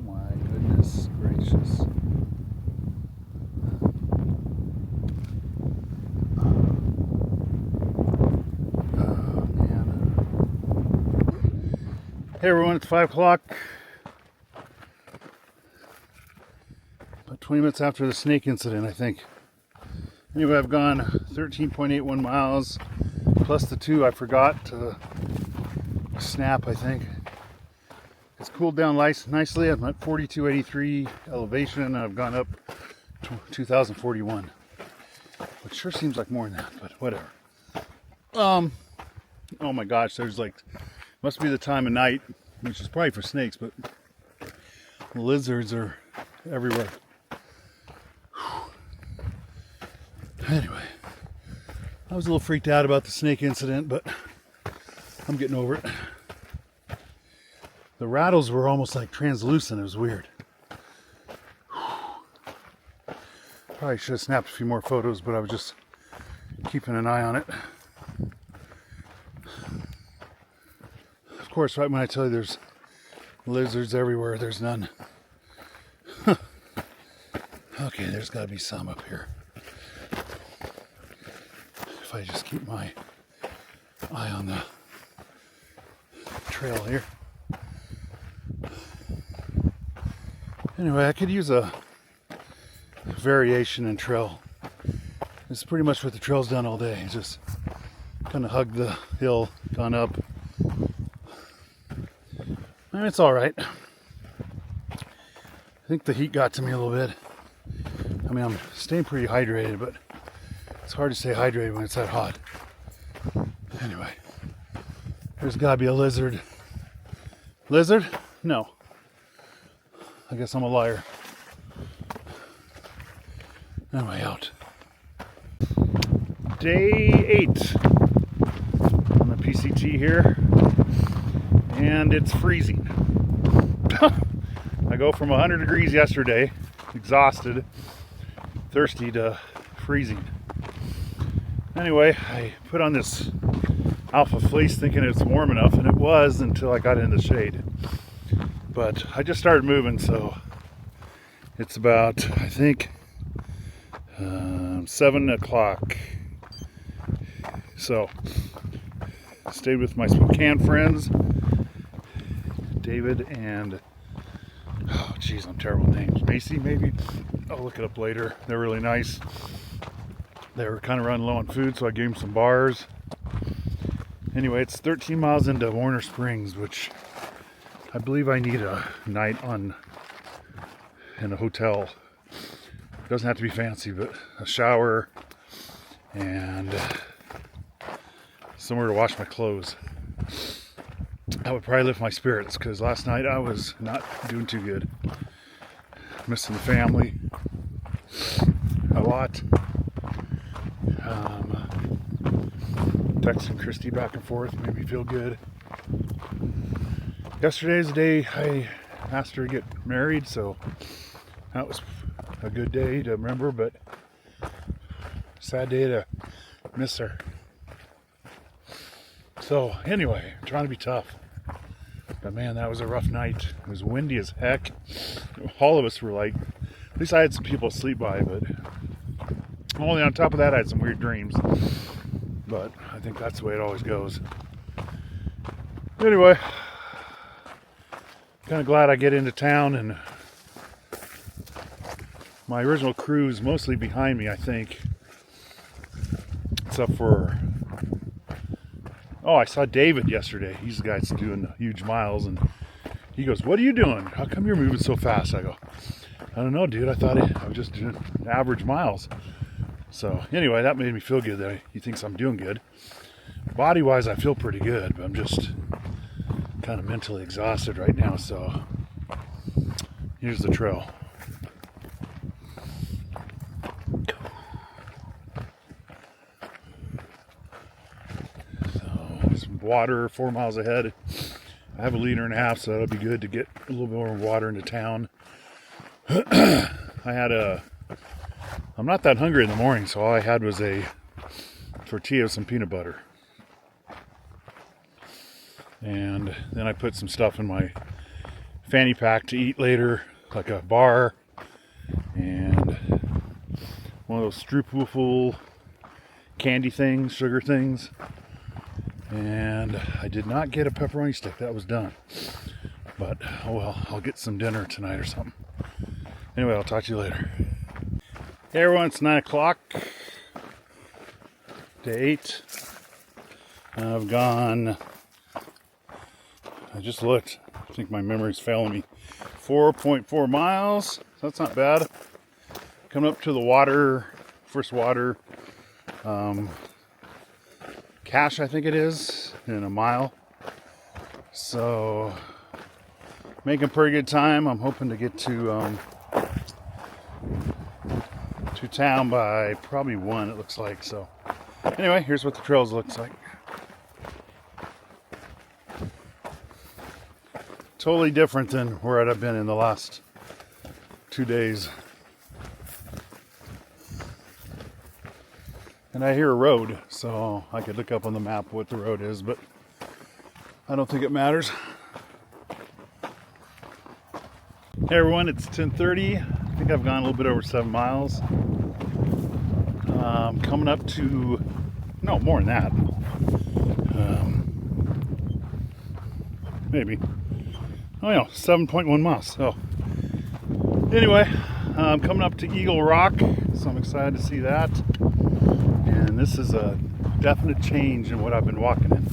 my goodness gracious. Oh man. Hey everyone, it's 5 o'clock. About 20 minutes after the snake incident, I think. Anyway, I've gone 13.81 miles, plus the 2 I forgot to snap, I think. It's cooled down nicely. I'm at 4283 elevation, and I've gone up 2041, which sure seems like more than that, but whatever. Oh my gosh, there's like, must be the time of night, which is probably for snakes, but lizards are everywhere. Anyway, I was a little freaked out about the snake incident, but I'm getting over it. The rattles were almost like translucent. It was weird. Probably should have snapped a few more photos, but I was just keeping an eye on it. Of course, right when I tell you there's lizards everywhere, there's none. Okay, there's got to be some up here. If I just keep my eye on the trail here. Anyway, I could use a variation in trail. It's pretty much what the trail's done all day. Just kind of hugged the hill, gone up. And it's all right. I think the heat got to me a little bit. I mean, I'm staying pretty hydrated, but it's hard to stay hydrated when it's that hot. Anyway, there's gotta be a lizard. Lizard? No. I guess I'm a liar. Anyway, out. Day 8 on the PCT here, and it's freezing. I go from 100 degrees yesterday, exhausted, thirsty, to freezing. Anyway, I put on this alpha fleece thinking it's warm enough, and it was until I got in the shade. But I just started moving, so it's about, I think, 7 o'clock. So, I stayed with my Spokane friends, David and, oh geez, I'm terrible with names. Macy, maybe? I'll look it up later. They're really nice. They were kind of running low on food, so I gave them some bars. Anyway, it's 13 miles into Warner Springs, which I believe I need a night in a hotel. It doesn't have to be fancy, but a shower and somewhere to wash my clothes. That would probably lift my spirits, because last night I was not doing too good. Missing the family a lot. Texting Christy back and forth made me feel good. Yesterday's the day I asked her to get married, so that was a good day to remember, but sad day to miss her. So anyway, trying to be tough. But man, that was a rough night. It was windy as heck. All of us were like, at least I had some people to sleep by, but only on top of that I had some weird dreams. But I think that's the way it always goes. Anyway, kind of glad I get into town, and my original crew is mostly behind me, I think. Except for, oh, I saw David yesterday. He's the guy that's doing huge miles, and he goes, "What are you doing? How come you're moving so fast?" I go, "I don't know, dude. I thought I was just doing average miles." So anyway, that made me feel good that he thinks I'm doing good. Body-wise, I feel pretty good, but I'm just kind of mentally exhausted right now. So here's the trail. So there's water 4 miles ahead. I have 1.5 liters, so that'll be good to get a little bit more water into town. I'm not that hungry in the morning, so all I had was a tortilla with some peanut butter. And then I put some stuff in my fanny pack to eat later, like a bar and one of those stroopwafel candy things, sugar things. And I did not get a pepperoni stick. That was done. But, oh well, I'll get some dinner tonight or something. Anyway, I'll talk to you later. Hey everyone, it's 9 o'clock. Day 8. I've gone, I just looked. I think my memory's failing me. 4.4 miles. That's not bad. Coming up to the water, first water. Cache, I think it is, in a mile. So, making pretty good time. I'm hoping to get to town by probably 1, it looks like. So, anyway, here's what the trails looks like. Totally different than where I've been in the last 2 days. And I hear a road, so I could look up on the map what the road is, but I don't think it matters. Hey everyone, it's 10:30. I think I've gone a little bit over 7 miles. Coming up to, no, more than that. Maybe. Oh yeah, 7.1 miles. So anyway, I'm coming up to Eagle Rock, so I'm excited to see that. And this is a definite change in what I've been walking in.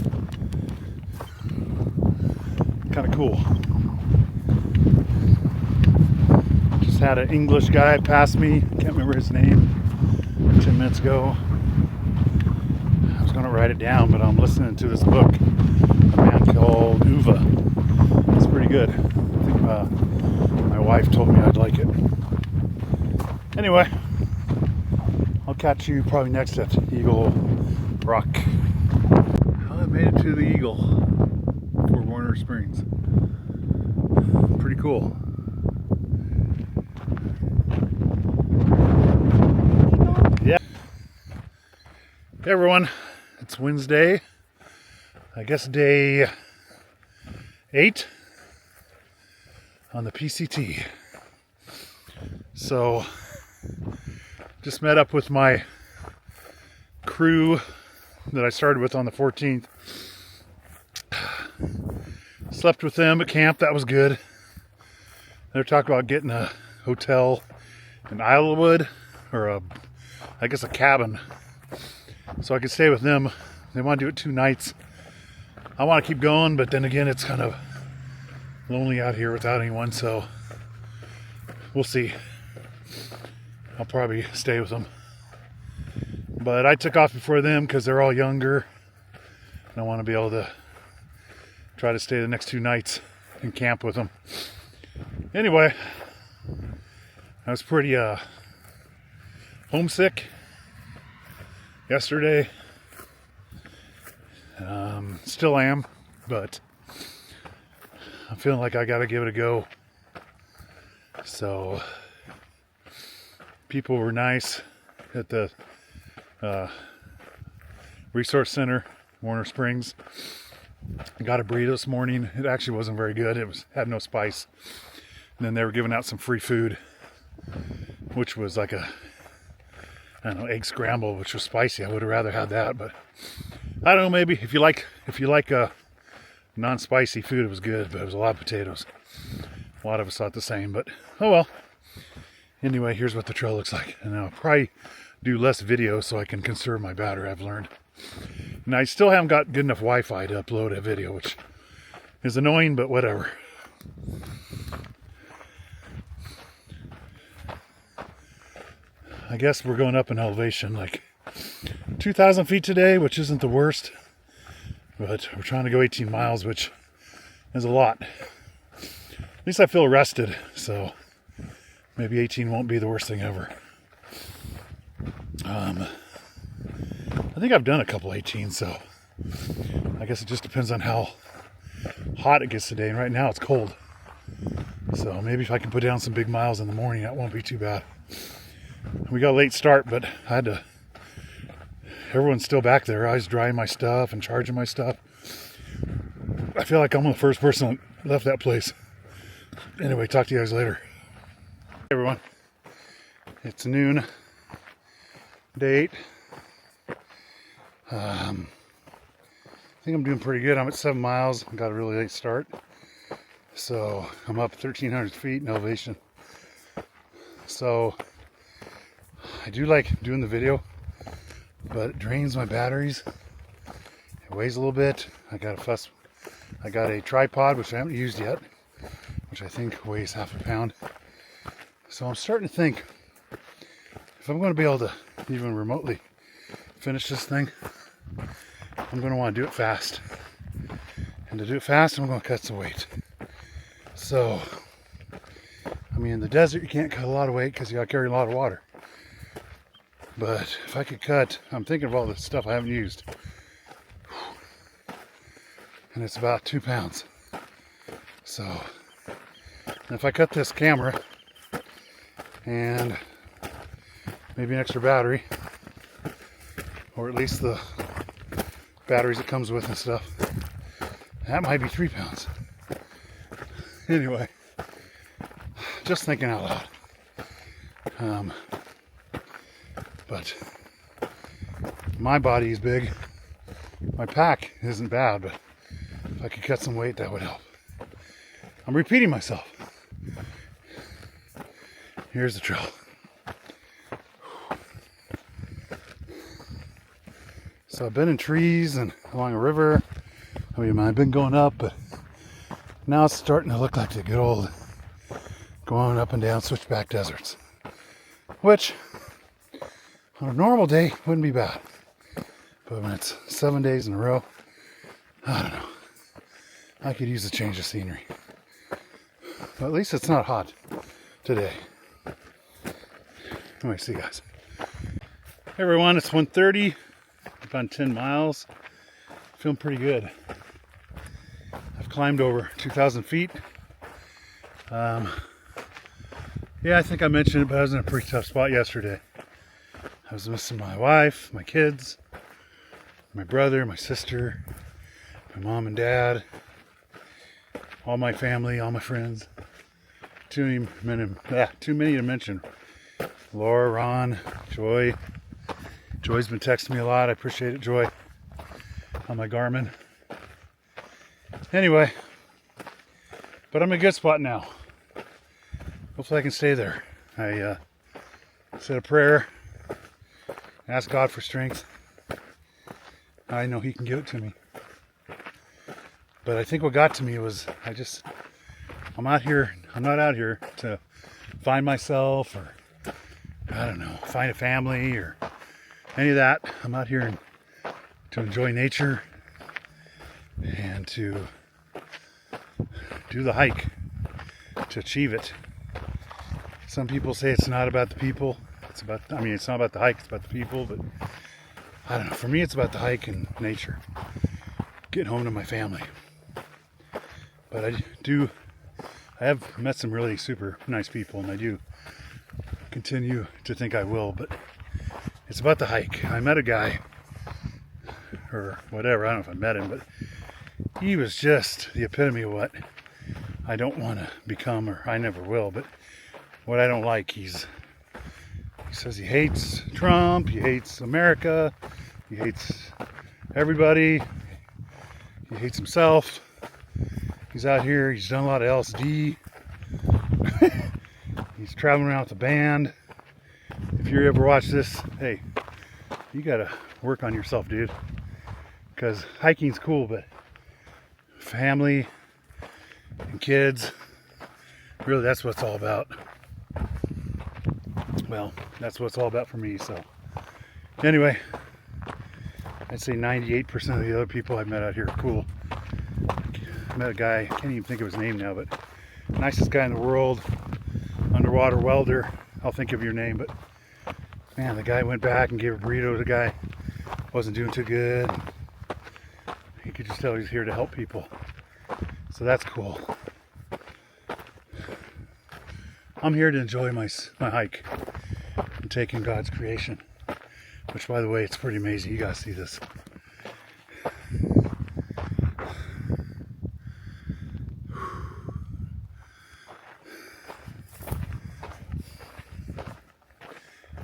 Kind of cool. Just had an English guy pass me, can't remember his name, 10 minutes ago. I was going to write it down, but I'm listening to this book, a man called Uva. It's pretty good. I think my wife told me I'd like it. Anyway, I'll catch you probably next at Eagle Rock. Well, I made it to the Eagle for Warner Springs. Pretty cool. Yeah. Hey everyone, it's Wednesday. I guess day 8 on the PCT. So, just met up with my crew that I started with on the 14th. Slept with them at camp, that was good. They're talking about getting a hotel in Islewood, or I guess a cabin, so I could stay with them. They want to do it 2 nights. I want to keep going, but then again, it's kind of lonely out here without anyone, so we'll see. I'll probably stay with them. But I took off before them because they're all younger. And I want to be able to try to stay the next 2 nights and camp with them. Anyway, I was pretty homesick yesterday. Still am, but I'm feeling like I gotta give it a go. So, people were nice at the resource center, Warner Springs. I got a burrito this morning. It actually wasn't very good. It had no spice. And then they were giving out some free food, which was like a, I don't know, egg scramble, which was spicy. I would have rather had that, but I don't know, maybe if you like non-spicy food, it was good, but it was a lot of potatoes. A lot of us thought the same, but oh well. Anyway, here's what the trail looks like. And I'll probably do less video so I can conserve my battery, I've learned. And I still haven't got good enough Wi-Fi to upload a video, which is annoying, but whatever. I guess we're going up in elevation like 2,000 feet today, which isn't the worst. But we're trying to go 18 miles, which is a lot. At least I feel rested, so maybe 18 won't be the worst thing ever. I think I've done a couple 18s, so I guess it just depends on how hot it gets today. And right now it's cold. So maybe if I can put down some big miles in the morning, that won't be too bad. We got a late start, but I had to, everyone's still back there. I was drying my stuff and charging my stuff. I feel like I'm the first person that left that place. Anyway, talk to you guys later. Hey everyone, it's noon, day 8. I think I'm doing pretty good. I'm at 7 miles. I got a really late start. So I'm up 1,300 feet in elevation. So I do like doing the video, but it drains my batteries. It weighs a little bit. I got a tripod, which I haven't used yet, which I think weighs half a pound. So I'm starting to think if I'm going to be able to even remotely finish this thing, I'm going to want to do it fast. And to do it fast, I'm going to cut some weight. So, I mean, in the desert, you can't cut a lot of weight because you got to carry a lot of water. But if I could cut, I'm thinking of all the stuff I haven't used. And it's about 2 pounds. So, and if I cut this camera and maybe an extra battery, or at least the batteries it comes with and stuff, that might be 3 pounds. Anyway, just thinking out loud. But my body is big. My pack isn't bad, but if I could cut some weight, that would help. I'm repeating myself. Here's the trail. So I've been in trees and along a river. I mean, I've been going up, but now it's starting to look like the good old going up and down switchback deserts, which on a normal day wouldn't be bad. But when it's 7 days in a row, I don't know. I could use a change of scenery. But at least it's not hot today. Anyway, see you guys. Hey everyone, it's 1:30. Up on 10 miles. Feeling pretty good. I've climbed over 2,000 feet. Yeah, I think I mentioned it, but I was in a pretty tough spot yesterday. I was missing my wife, my kids, my brother, my sister, my mom and dad, all my family, all my friends. Too many to mention. Laura, Ron, Joy. Joy's been texting me a lot. I appreciate it, Joy, on my Garmin. Anyway, but I'm in a good spot now. Hopefully I can stay there. I said a prayer, asked God for strength. I know He can give it to me. But I think what got to me was I'm not out here to find myself or, I don't know, find a family or any of that. I'm out here to enjoy nature and to do the hike, to achieve it. Some people say it's not about the people. It's not about the hike, it's about the people, but I don't know. For me, it's about the hike and nature. Getting home to my family. But I have met some really super nice people, and I do continue to think I will, but it's about the hike. I met a guy, or whatever, I don't know if I met him, but he was just the epitome of what I don't want to become, or I never will, but what I don't like. He says he hates Trump, he hates America, he hates everybody, he hates himself. He's out here, he's done a lot of LSD, he's traveling around with a band. If you ever watch this, hey, you gotta work on yourself, dude, because hiking's cool, but family and kids, really, that's what it's all about. Well, that's what it's all about for me. So anyway, I'd say 98% of the other people I've met out here are cool. I met a guy, I can't even think of his name now, but nicest guy in the world, underwater welder. I'll think of your name, but man, the guy went back and gave a burrito to the guy. Wasn't doing too good. You could just tell he's here to help people. So that's cool. I'm here to enjoy my hike and take in God's creation, which, by the way, it's pretty amazing. You guys see this.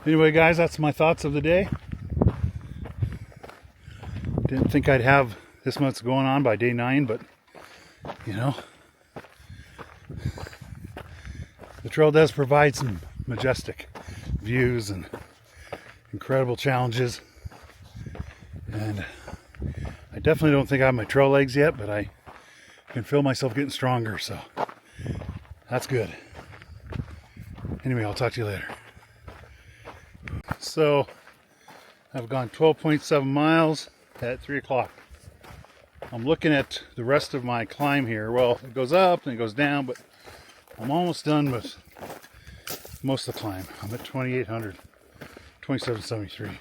Anyway, guys, that's my thoughts of the day. Didn't think I'd have this much going on by day 9, but you know, the trail does provide some majestic views and incredible challenges. And I definitely don't think I have my trail legs yet, but I can feel myself getting stronger, so that's good. Anyway, I'll talk to you later. So I've gone 12.7 miles at 3 o'clock. I'm looking at the rest of my climb here. Well, it goes up and it goes down, but I'm almost done with most of the climb. I'm at 2,800, 2,773.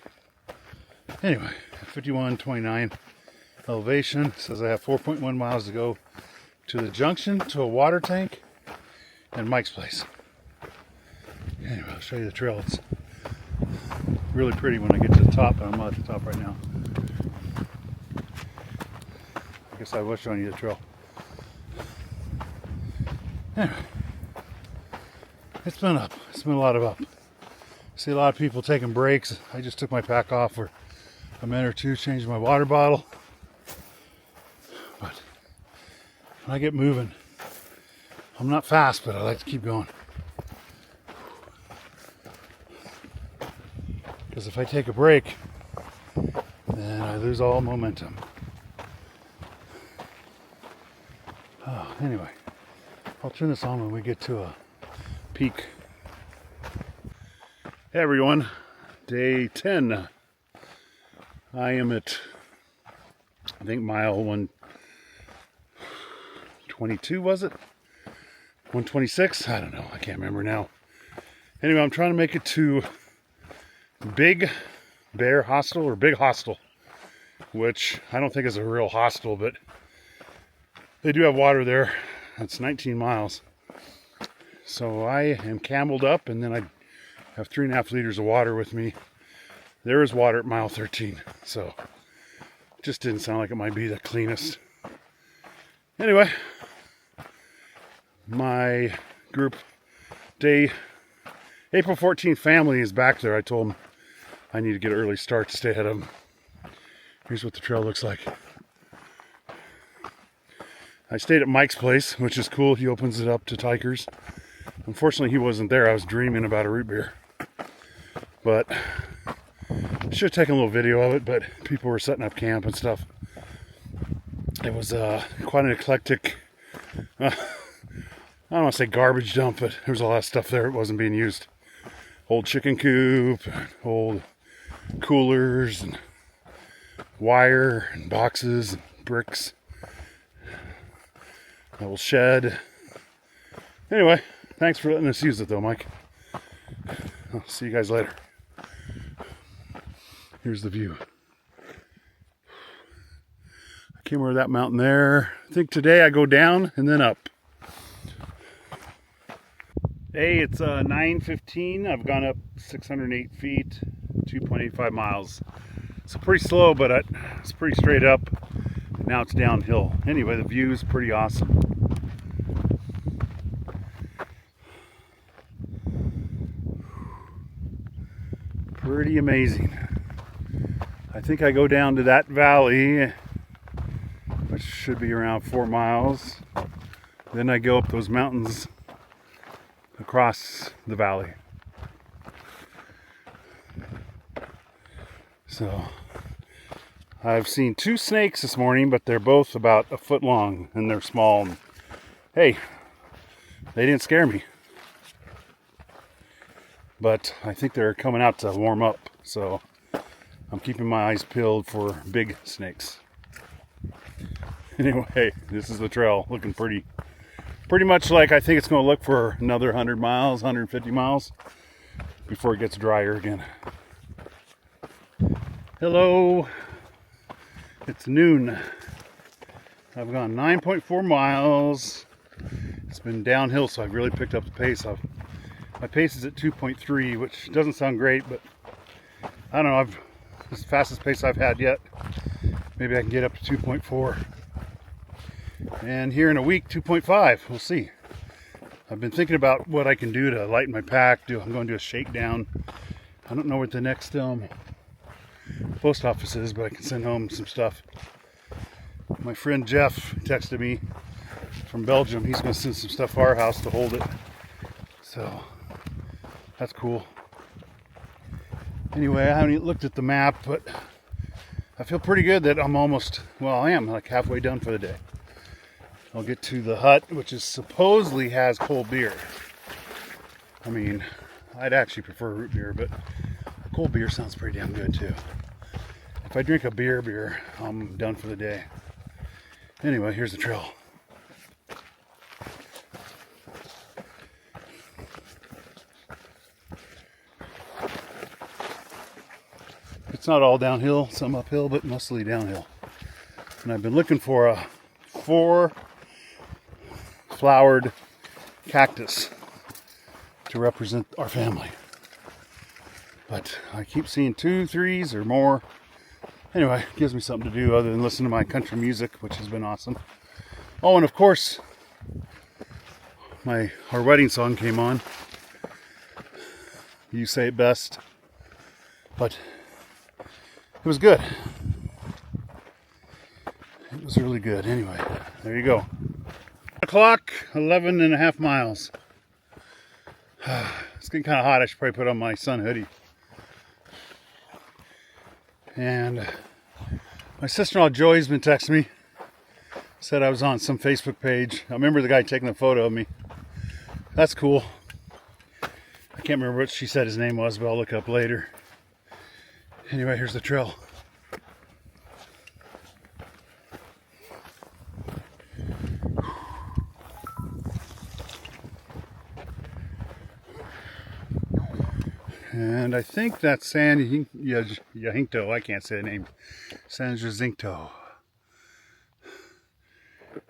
Anyway, 51.29 elevation. It says I have 4.1 miles to go to the junction, to a water tank, and Mike's place. Anyway, I'll show you the trail. It's really pretty when I get to the top, and I'm at the top right now. I guess I was showing you the trail. Anyway, it's been up. It's been a lot of up. I see a lot of people taking breaks. I just took my pack off for a minute or two, changed my water bottle. But when I get moving, I'm not fast, but I like to keep going. Because if I take a break, then I lose all momentum. Oh, anyway, I'll turn this on when we get to a peak. Hey everyone, day 10. I am at, I think, mile 122, was it? 126? I don't know, I can't remember now. Anyway, I'm trying to make it to Big Bear Hostel, or Big Hostel, which I don't think is a real hostel, but they do have water there. It's 19 miles. So I am cameled up, and then I have 3.5 liters of water with me. There is water at mile 13, so it just didn't sound like it might be the cleanest. Anyway, my group day, April 14th family is back there. I told them I need to get an early start to stay ahead of them. Here's what the trail looks like. I stayed at Mike's place, which is cool. He opens it up to hikers. Unfortunately, he wasn't there. I was dreaming about a root beer. But I should have taken a little video of it, but people were setting up camp and stuff. It was quite an eclectic, I don't want to say garbage dump, but there was a lot of stuff there that wasn't being used. Old chicken coop, old coolers, and wire, and boxes, and bricks. A little shed. Anyway, thanks for letting us use it though, Mike. I'll see you guys later. Here's the view. I came over that mountain there. I think today I go down and then up. Hey, it's 9:15. I've gone up 608 feet, 2.85 miles. So pretty slow, but it's pretty straight up. Now it's downhill. Anyway, the view is pretty awesome. Pretty amazing. I think I go down to that valley, which should be around 4 miles. Then I go up those mountains across the valley. So I've seen 2 snakes this morning, but they're both about a foot long and they're small. And, hey, they didn't scare me. But I think they're coming out to warm up, so I'm keeping my eyes peeled for big snakes. Anyway, this is the trail, looking pretty much like I think it's going to look for another 100 miles, 150 miles before it gets drier again. Hello, it's noon. I've gone 9.4 miles. It's been downhill, so I've really picked up the pace. My pace is at 2.3, which doesn't sound great, but I don't know, this is the fastest pace I've had yet. Maybe I can get up to 2.4. And here in a week, 2.5, we'll see. I've been thinking about what I can do to lighten my pack. I'm going to do a shakedown. I don't know what the next post office is, but I can send home some stuff. My friend Jeff texted me from Belgium. He's going to send some stuff to our house to hold it. So that's cool. Anyway, I haven't looked at the map, but I feel pretty good that I'm almost, well, I am like halfway done for the day. I'll get to the hut, which is supposedly has cold beer. I mean, I'd actually prefer root beer, but cold beer sounds pretty damn good too. If I drink a beer, I'm done for the day. Anyway, here's the trail. It's not all downhill, some uphill, but mostly downhill. And I've been looking for a 4-flowered cactus to represent our family. But I keep seeing 2, 3s or more. Anyway, it gives me something to do other than listen to my country music, which has been awesome. Oh, and of course, our wedding song came on. You Say It Best. But it was good. It was really good. Anyway, there you go. 11.5 miles. It's getting kind of hot. I should probably put on my sun hoodie. And my sister-in-law Joy's been texting me. Said I was on some Facebook page. I remember the guy taking a photo of me. That's cool. I can't remember what she said his name was, but I'll look up later. Anyway, here's the trail. And I think that's San Jacinto. I can't say the name. San Jacinto.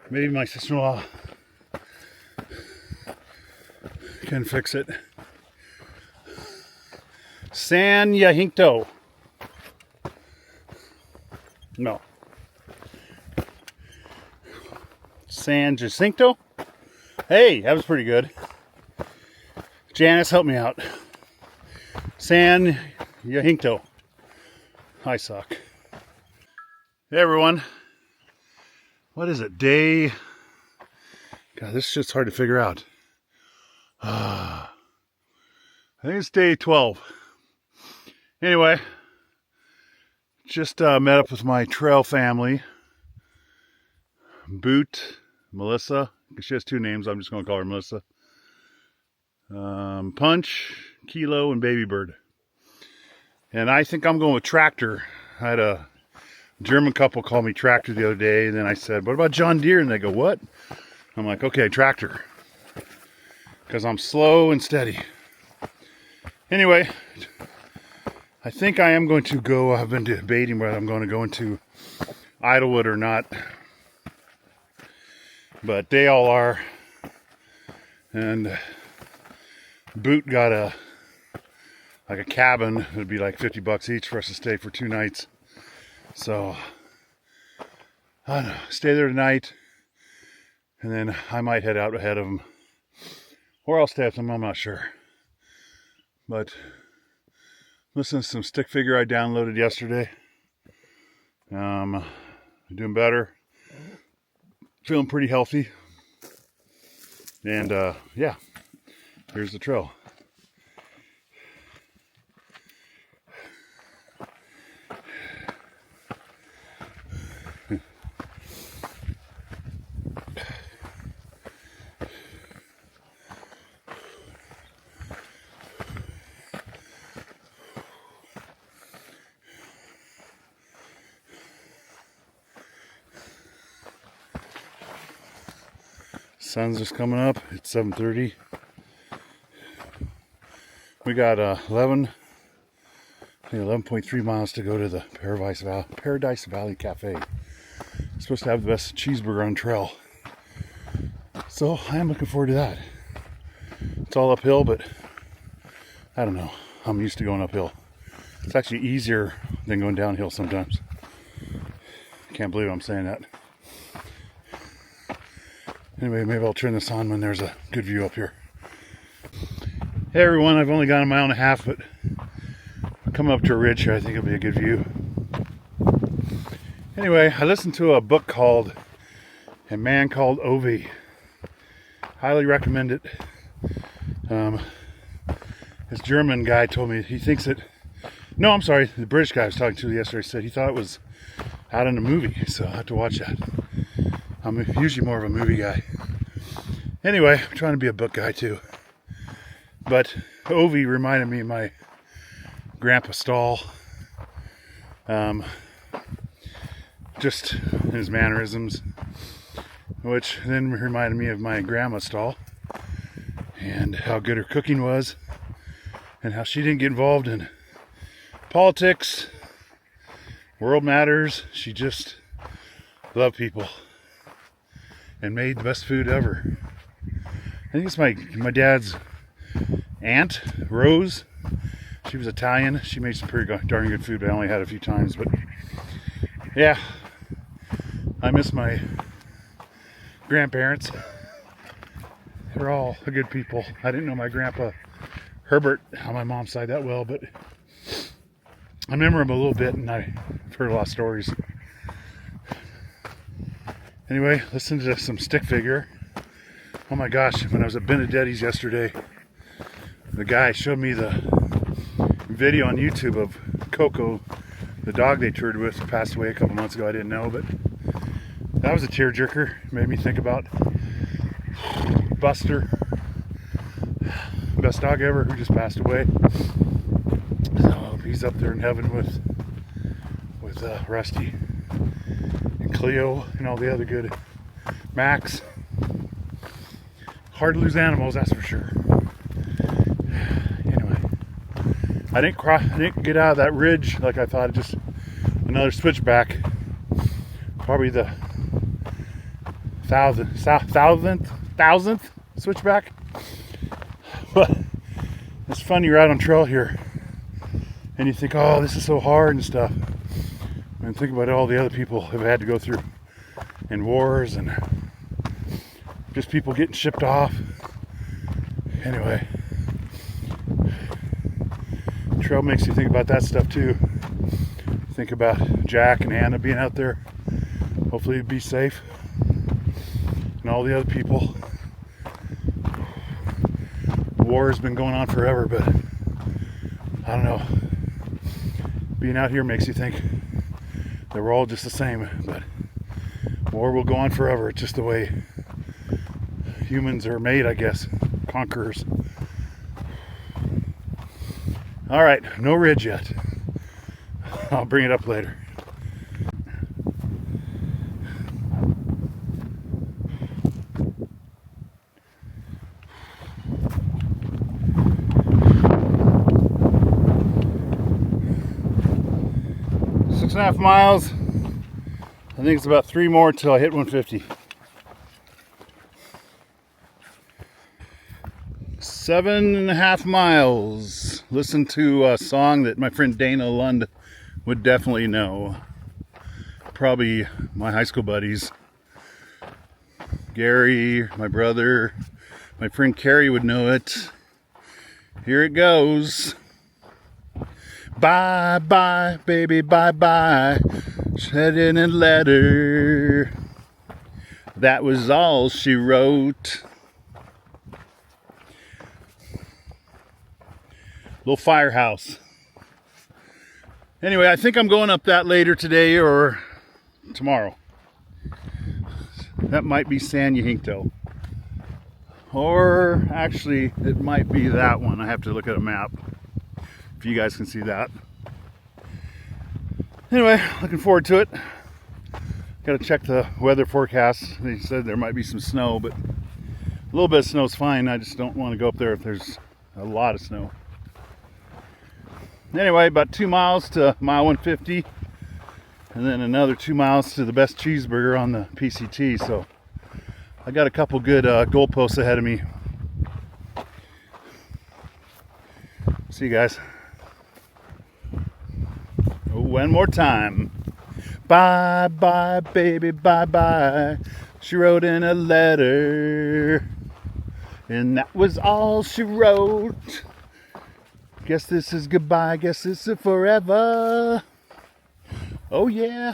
Maybe my sister-in-law can fix it. San Jacinto. No. San Jacinto? Hey, that was pretty good. Janice, help me out. San Jacinto. I suck. Hey everyone. What is it? Day... God, this shit's hard to figure out. I think it's day 12. Anyway, just met up with my trail family. Boot, Melissa. She has 2 names. I'm just going to call her Melissa. Punch, Kilo, and Baby Bird. And I think I'm going with Tractor. I had a German couple call me Tractor the other day, and then I said, what about John Deere? And they go, what? I'm like, okay, Tractor. Because I'm slow and steady. Anyway, I think I am going to go, I've been debating whether I'm going to go into Idlewood or not. But they all are. And Boot got a cabin. It'd be like $50 each for us to stay for 2 nights. So I don't know, stay there tonight, and then I might head out ahead of them, or I'll stay with them. I'm not sure. But listen to some stick figure I downloaded yesterday. I'm doing better, feeling pretty healthy, and yeah, here's the trail. Sun's just coming up. It's 7:30. We got 11.3 miles to go to the Paradise Valley Cafe. It's supposed to have the best cheeseburger on trail. So I am looking forward to that. It's all uphill, but I don't know. I'm used to going uphill. It's actually easier than going downhill sometimes. Can't believe I'm saying that. Anyway, maybe I'll turn this on when there's a good view up here. Hey everyone, I've only gone a mile and a half, but Coming up to a ridge here, I think it'll be a good view. Anyway, I listened to a book called A Man Called Ovi. Highly recommend it. This German guy told me he thinks it. No, I'm sorry. The British guy I was talking to yesterday said he thought it was out in a movie, so I'll have to watch that. I'm usually more of a movie guy. Anyway, I'm trying to be a book guy too. But Ovi reminded me of my Grandpa Stahl. Just his mannerisms, which then reminded me of my Grandma Stahl and how good her cooking was and how she didn't get involved in politics, world matters. She just loved people and made the best food ever. I think it's my dad's aunt, Rose. She was Italian. She made some pretty darn good food, but I only had it a few times. But yeah, I miss my grandparents. They're all good people. I didn't know my grandpa Herbert on my mom's side that well, but I remember him a little bit, and I've heard a lot of stories. Anyway, listen to some stick figure. Oh my gosh, when I was at Benedetti's yesterday, the guy showed me the video on YouTube of Coco, the dog they toured with, passed away a couple months ago. I didn't know, but that was a tearjerker. Made me think about Buster, best dog ever, who just passed away. So he's up there in heaven with Rusty and Cleo and all the other good Max. Hard to lose animals, that's for sure. Anyway, I didn't get out of that ridge like I thought. Just another switchback, probably the thousandth switchback. But it's fun. You're out on trail here, and you think, "Oh, this is so hard and stuff." And think about all the other people have had to go through in wars and just people getting shipped off. Anyway, trail makes you think about that stuff too. Think about Jack and Anna being out there. Hopefully it'd be safe. And all the other people. War has been going on forever, but I don't know. Being out here makes you think that we're all just the same, but war will go on forever. It's just the way humans are made, I guess. Conquerors. All right, no ridge yet. I'll bring it up later. Six and a half miles. I think it's about 3 more till I hit 150. 7.5 miles. Listen to a song that my friend Dana Lund would definitely know. Probably my high school buddies. Gary, my brother, my friend Carrie would know it. Here it goes. Bye bye, baby, bye bye. Said in a letter. That was all she wrote. Little firehouse. Anyway, I think I'm going up that later today or tomorrow. That might be San Jacinto. Or actually, it might be that one. I have to look at a map if you guys can see that. Anyway, looking forward to it. Got to check the weather forecast. They said there might be some snow, but a little bit of snow is fine. I just don't want to go up there if there's a lot of snow. Anyway, about 2 miles to mile 150, and then another 2 miles to the best cheeseburger on the PCT. So I got a couple good goalposts ahead of me. See you guys. One more time. Bye bye, baby, bye bye. She wrote in a letter, and that was all she wrote. Guess this is goodbye. Guess this is forever. Oh yeah.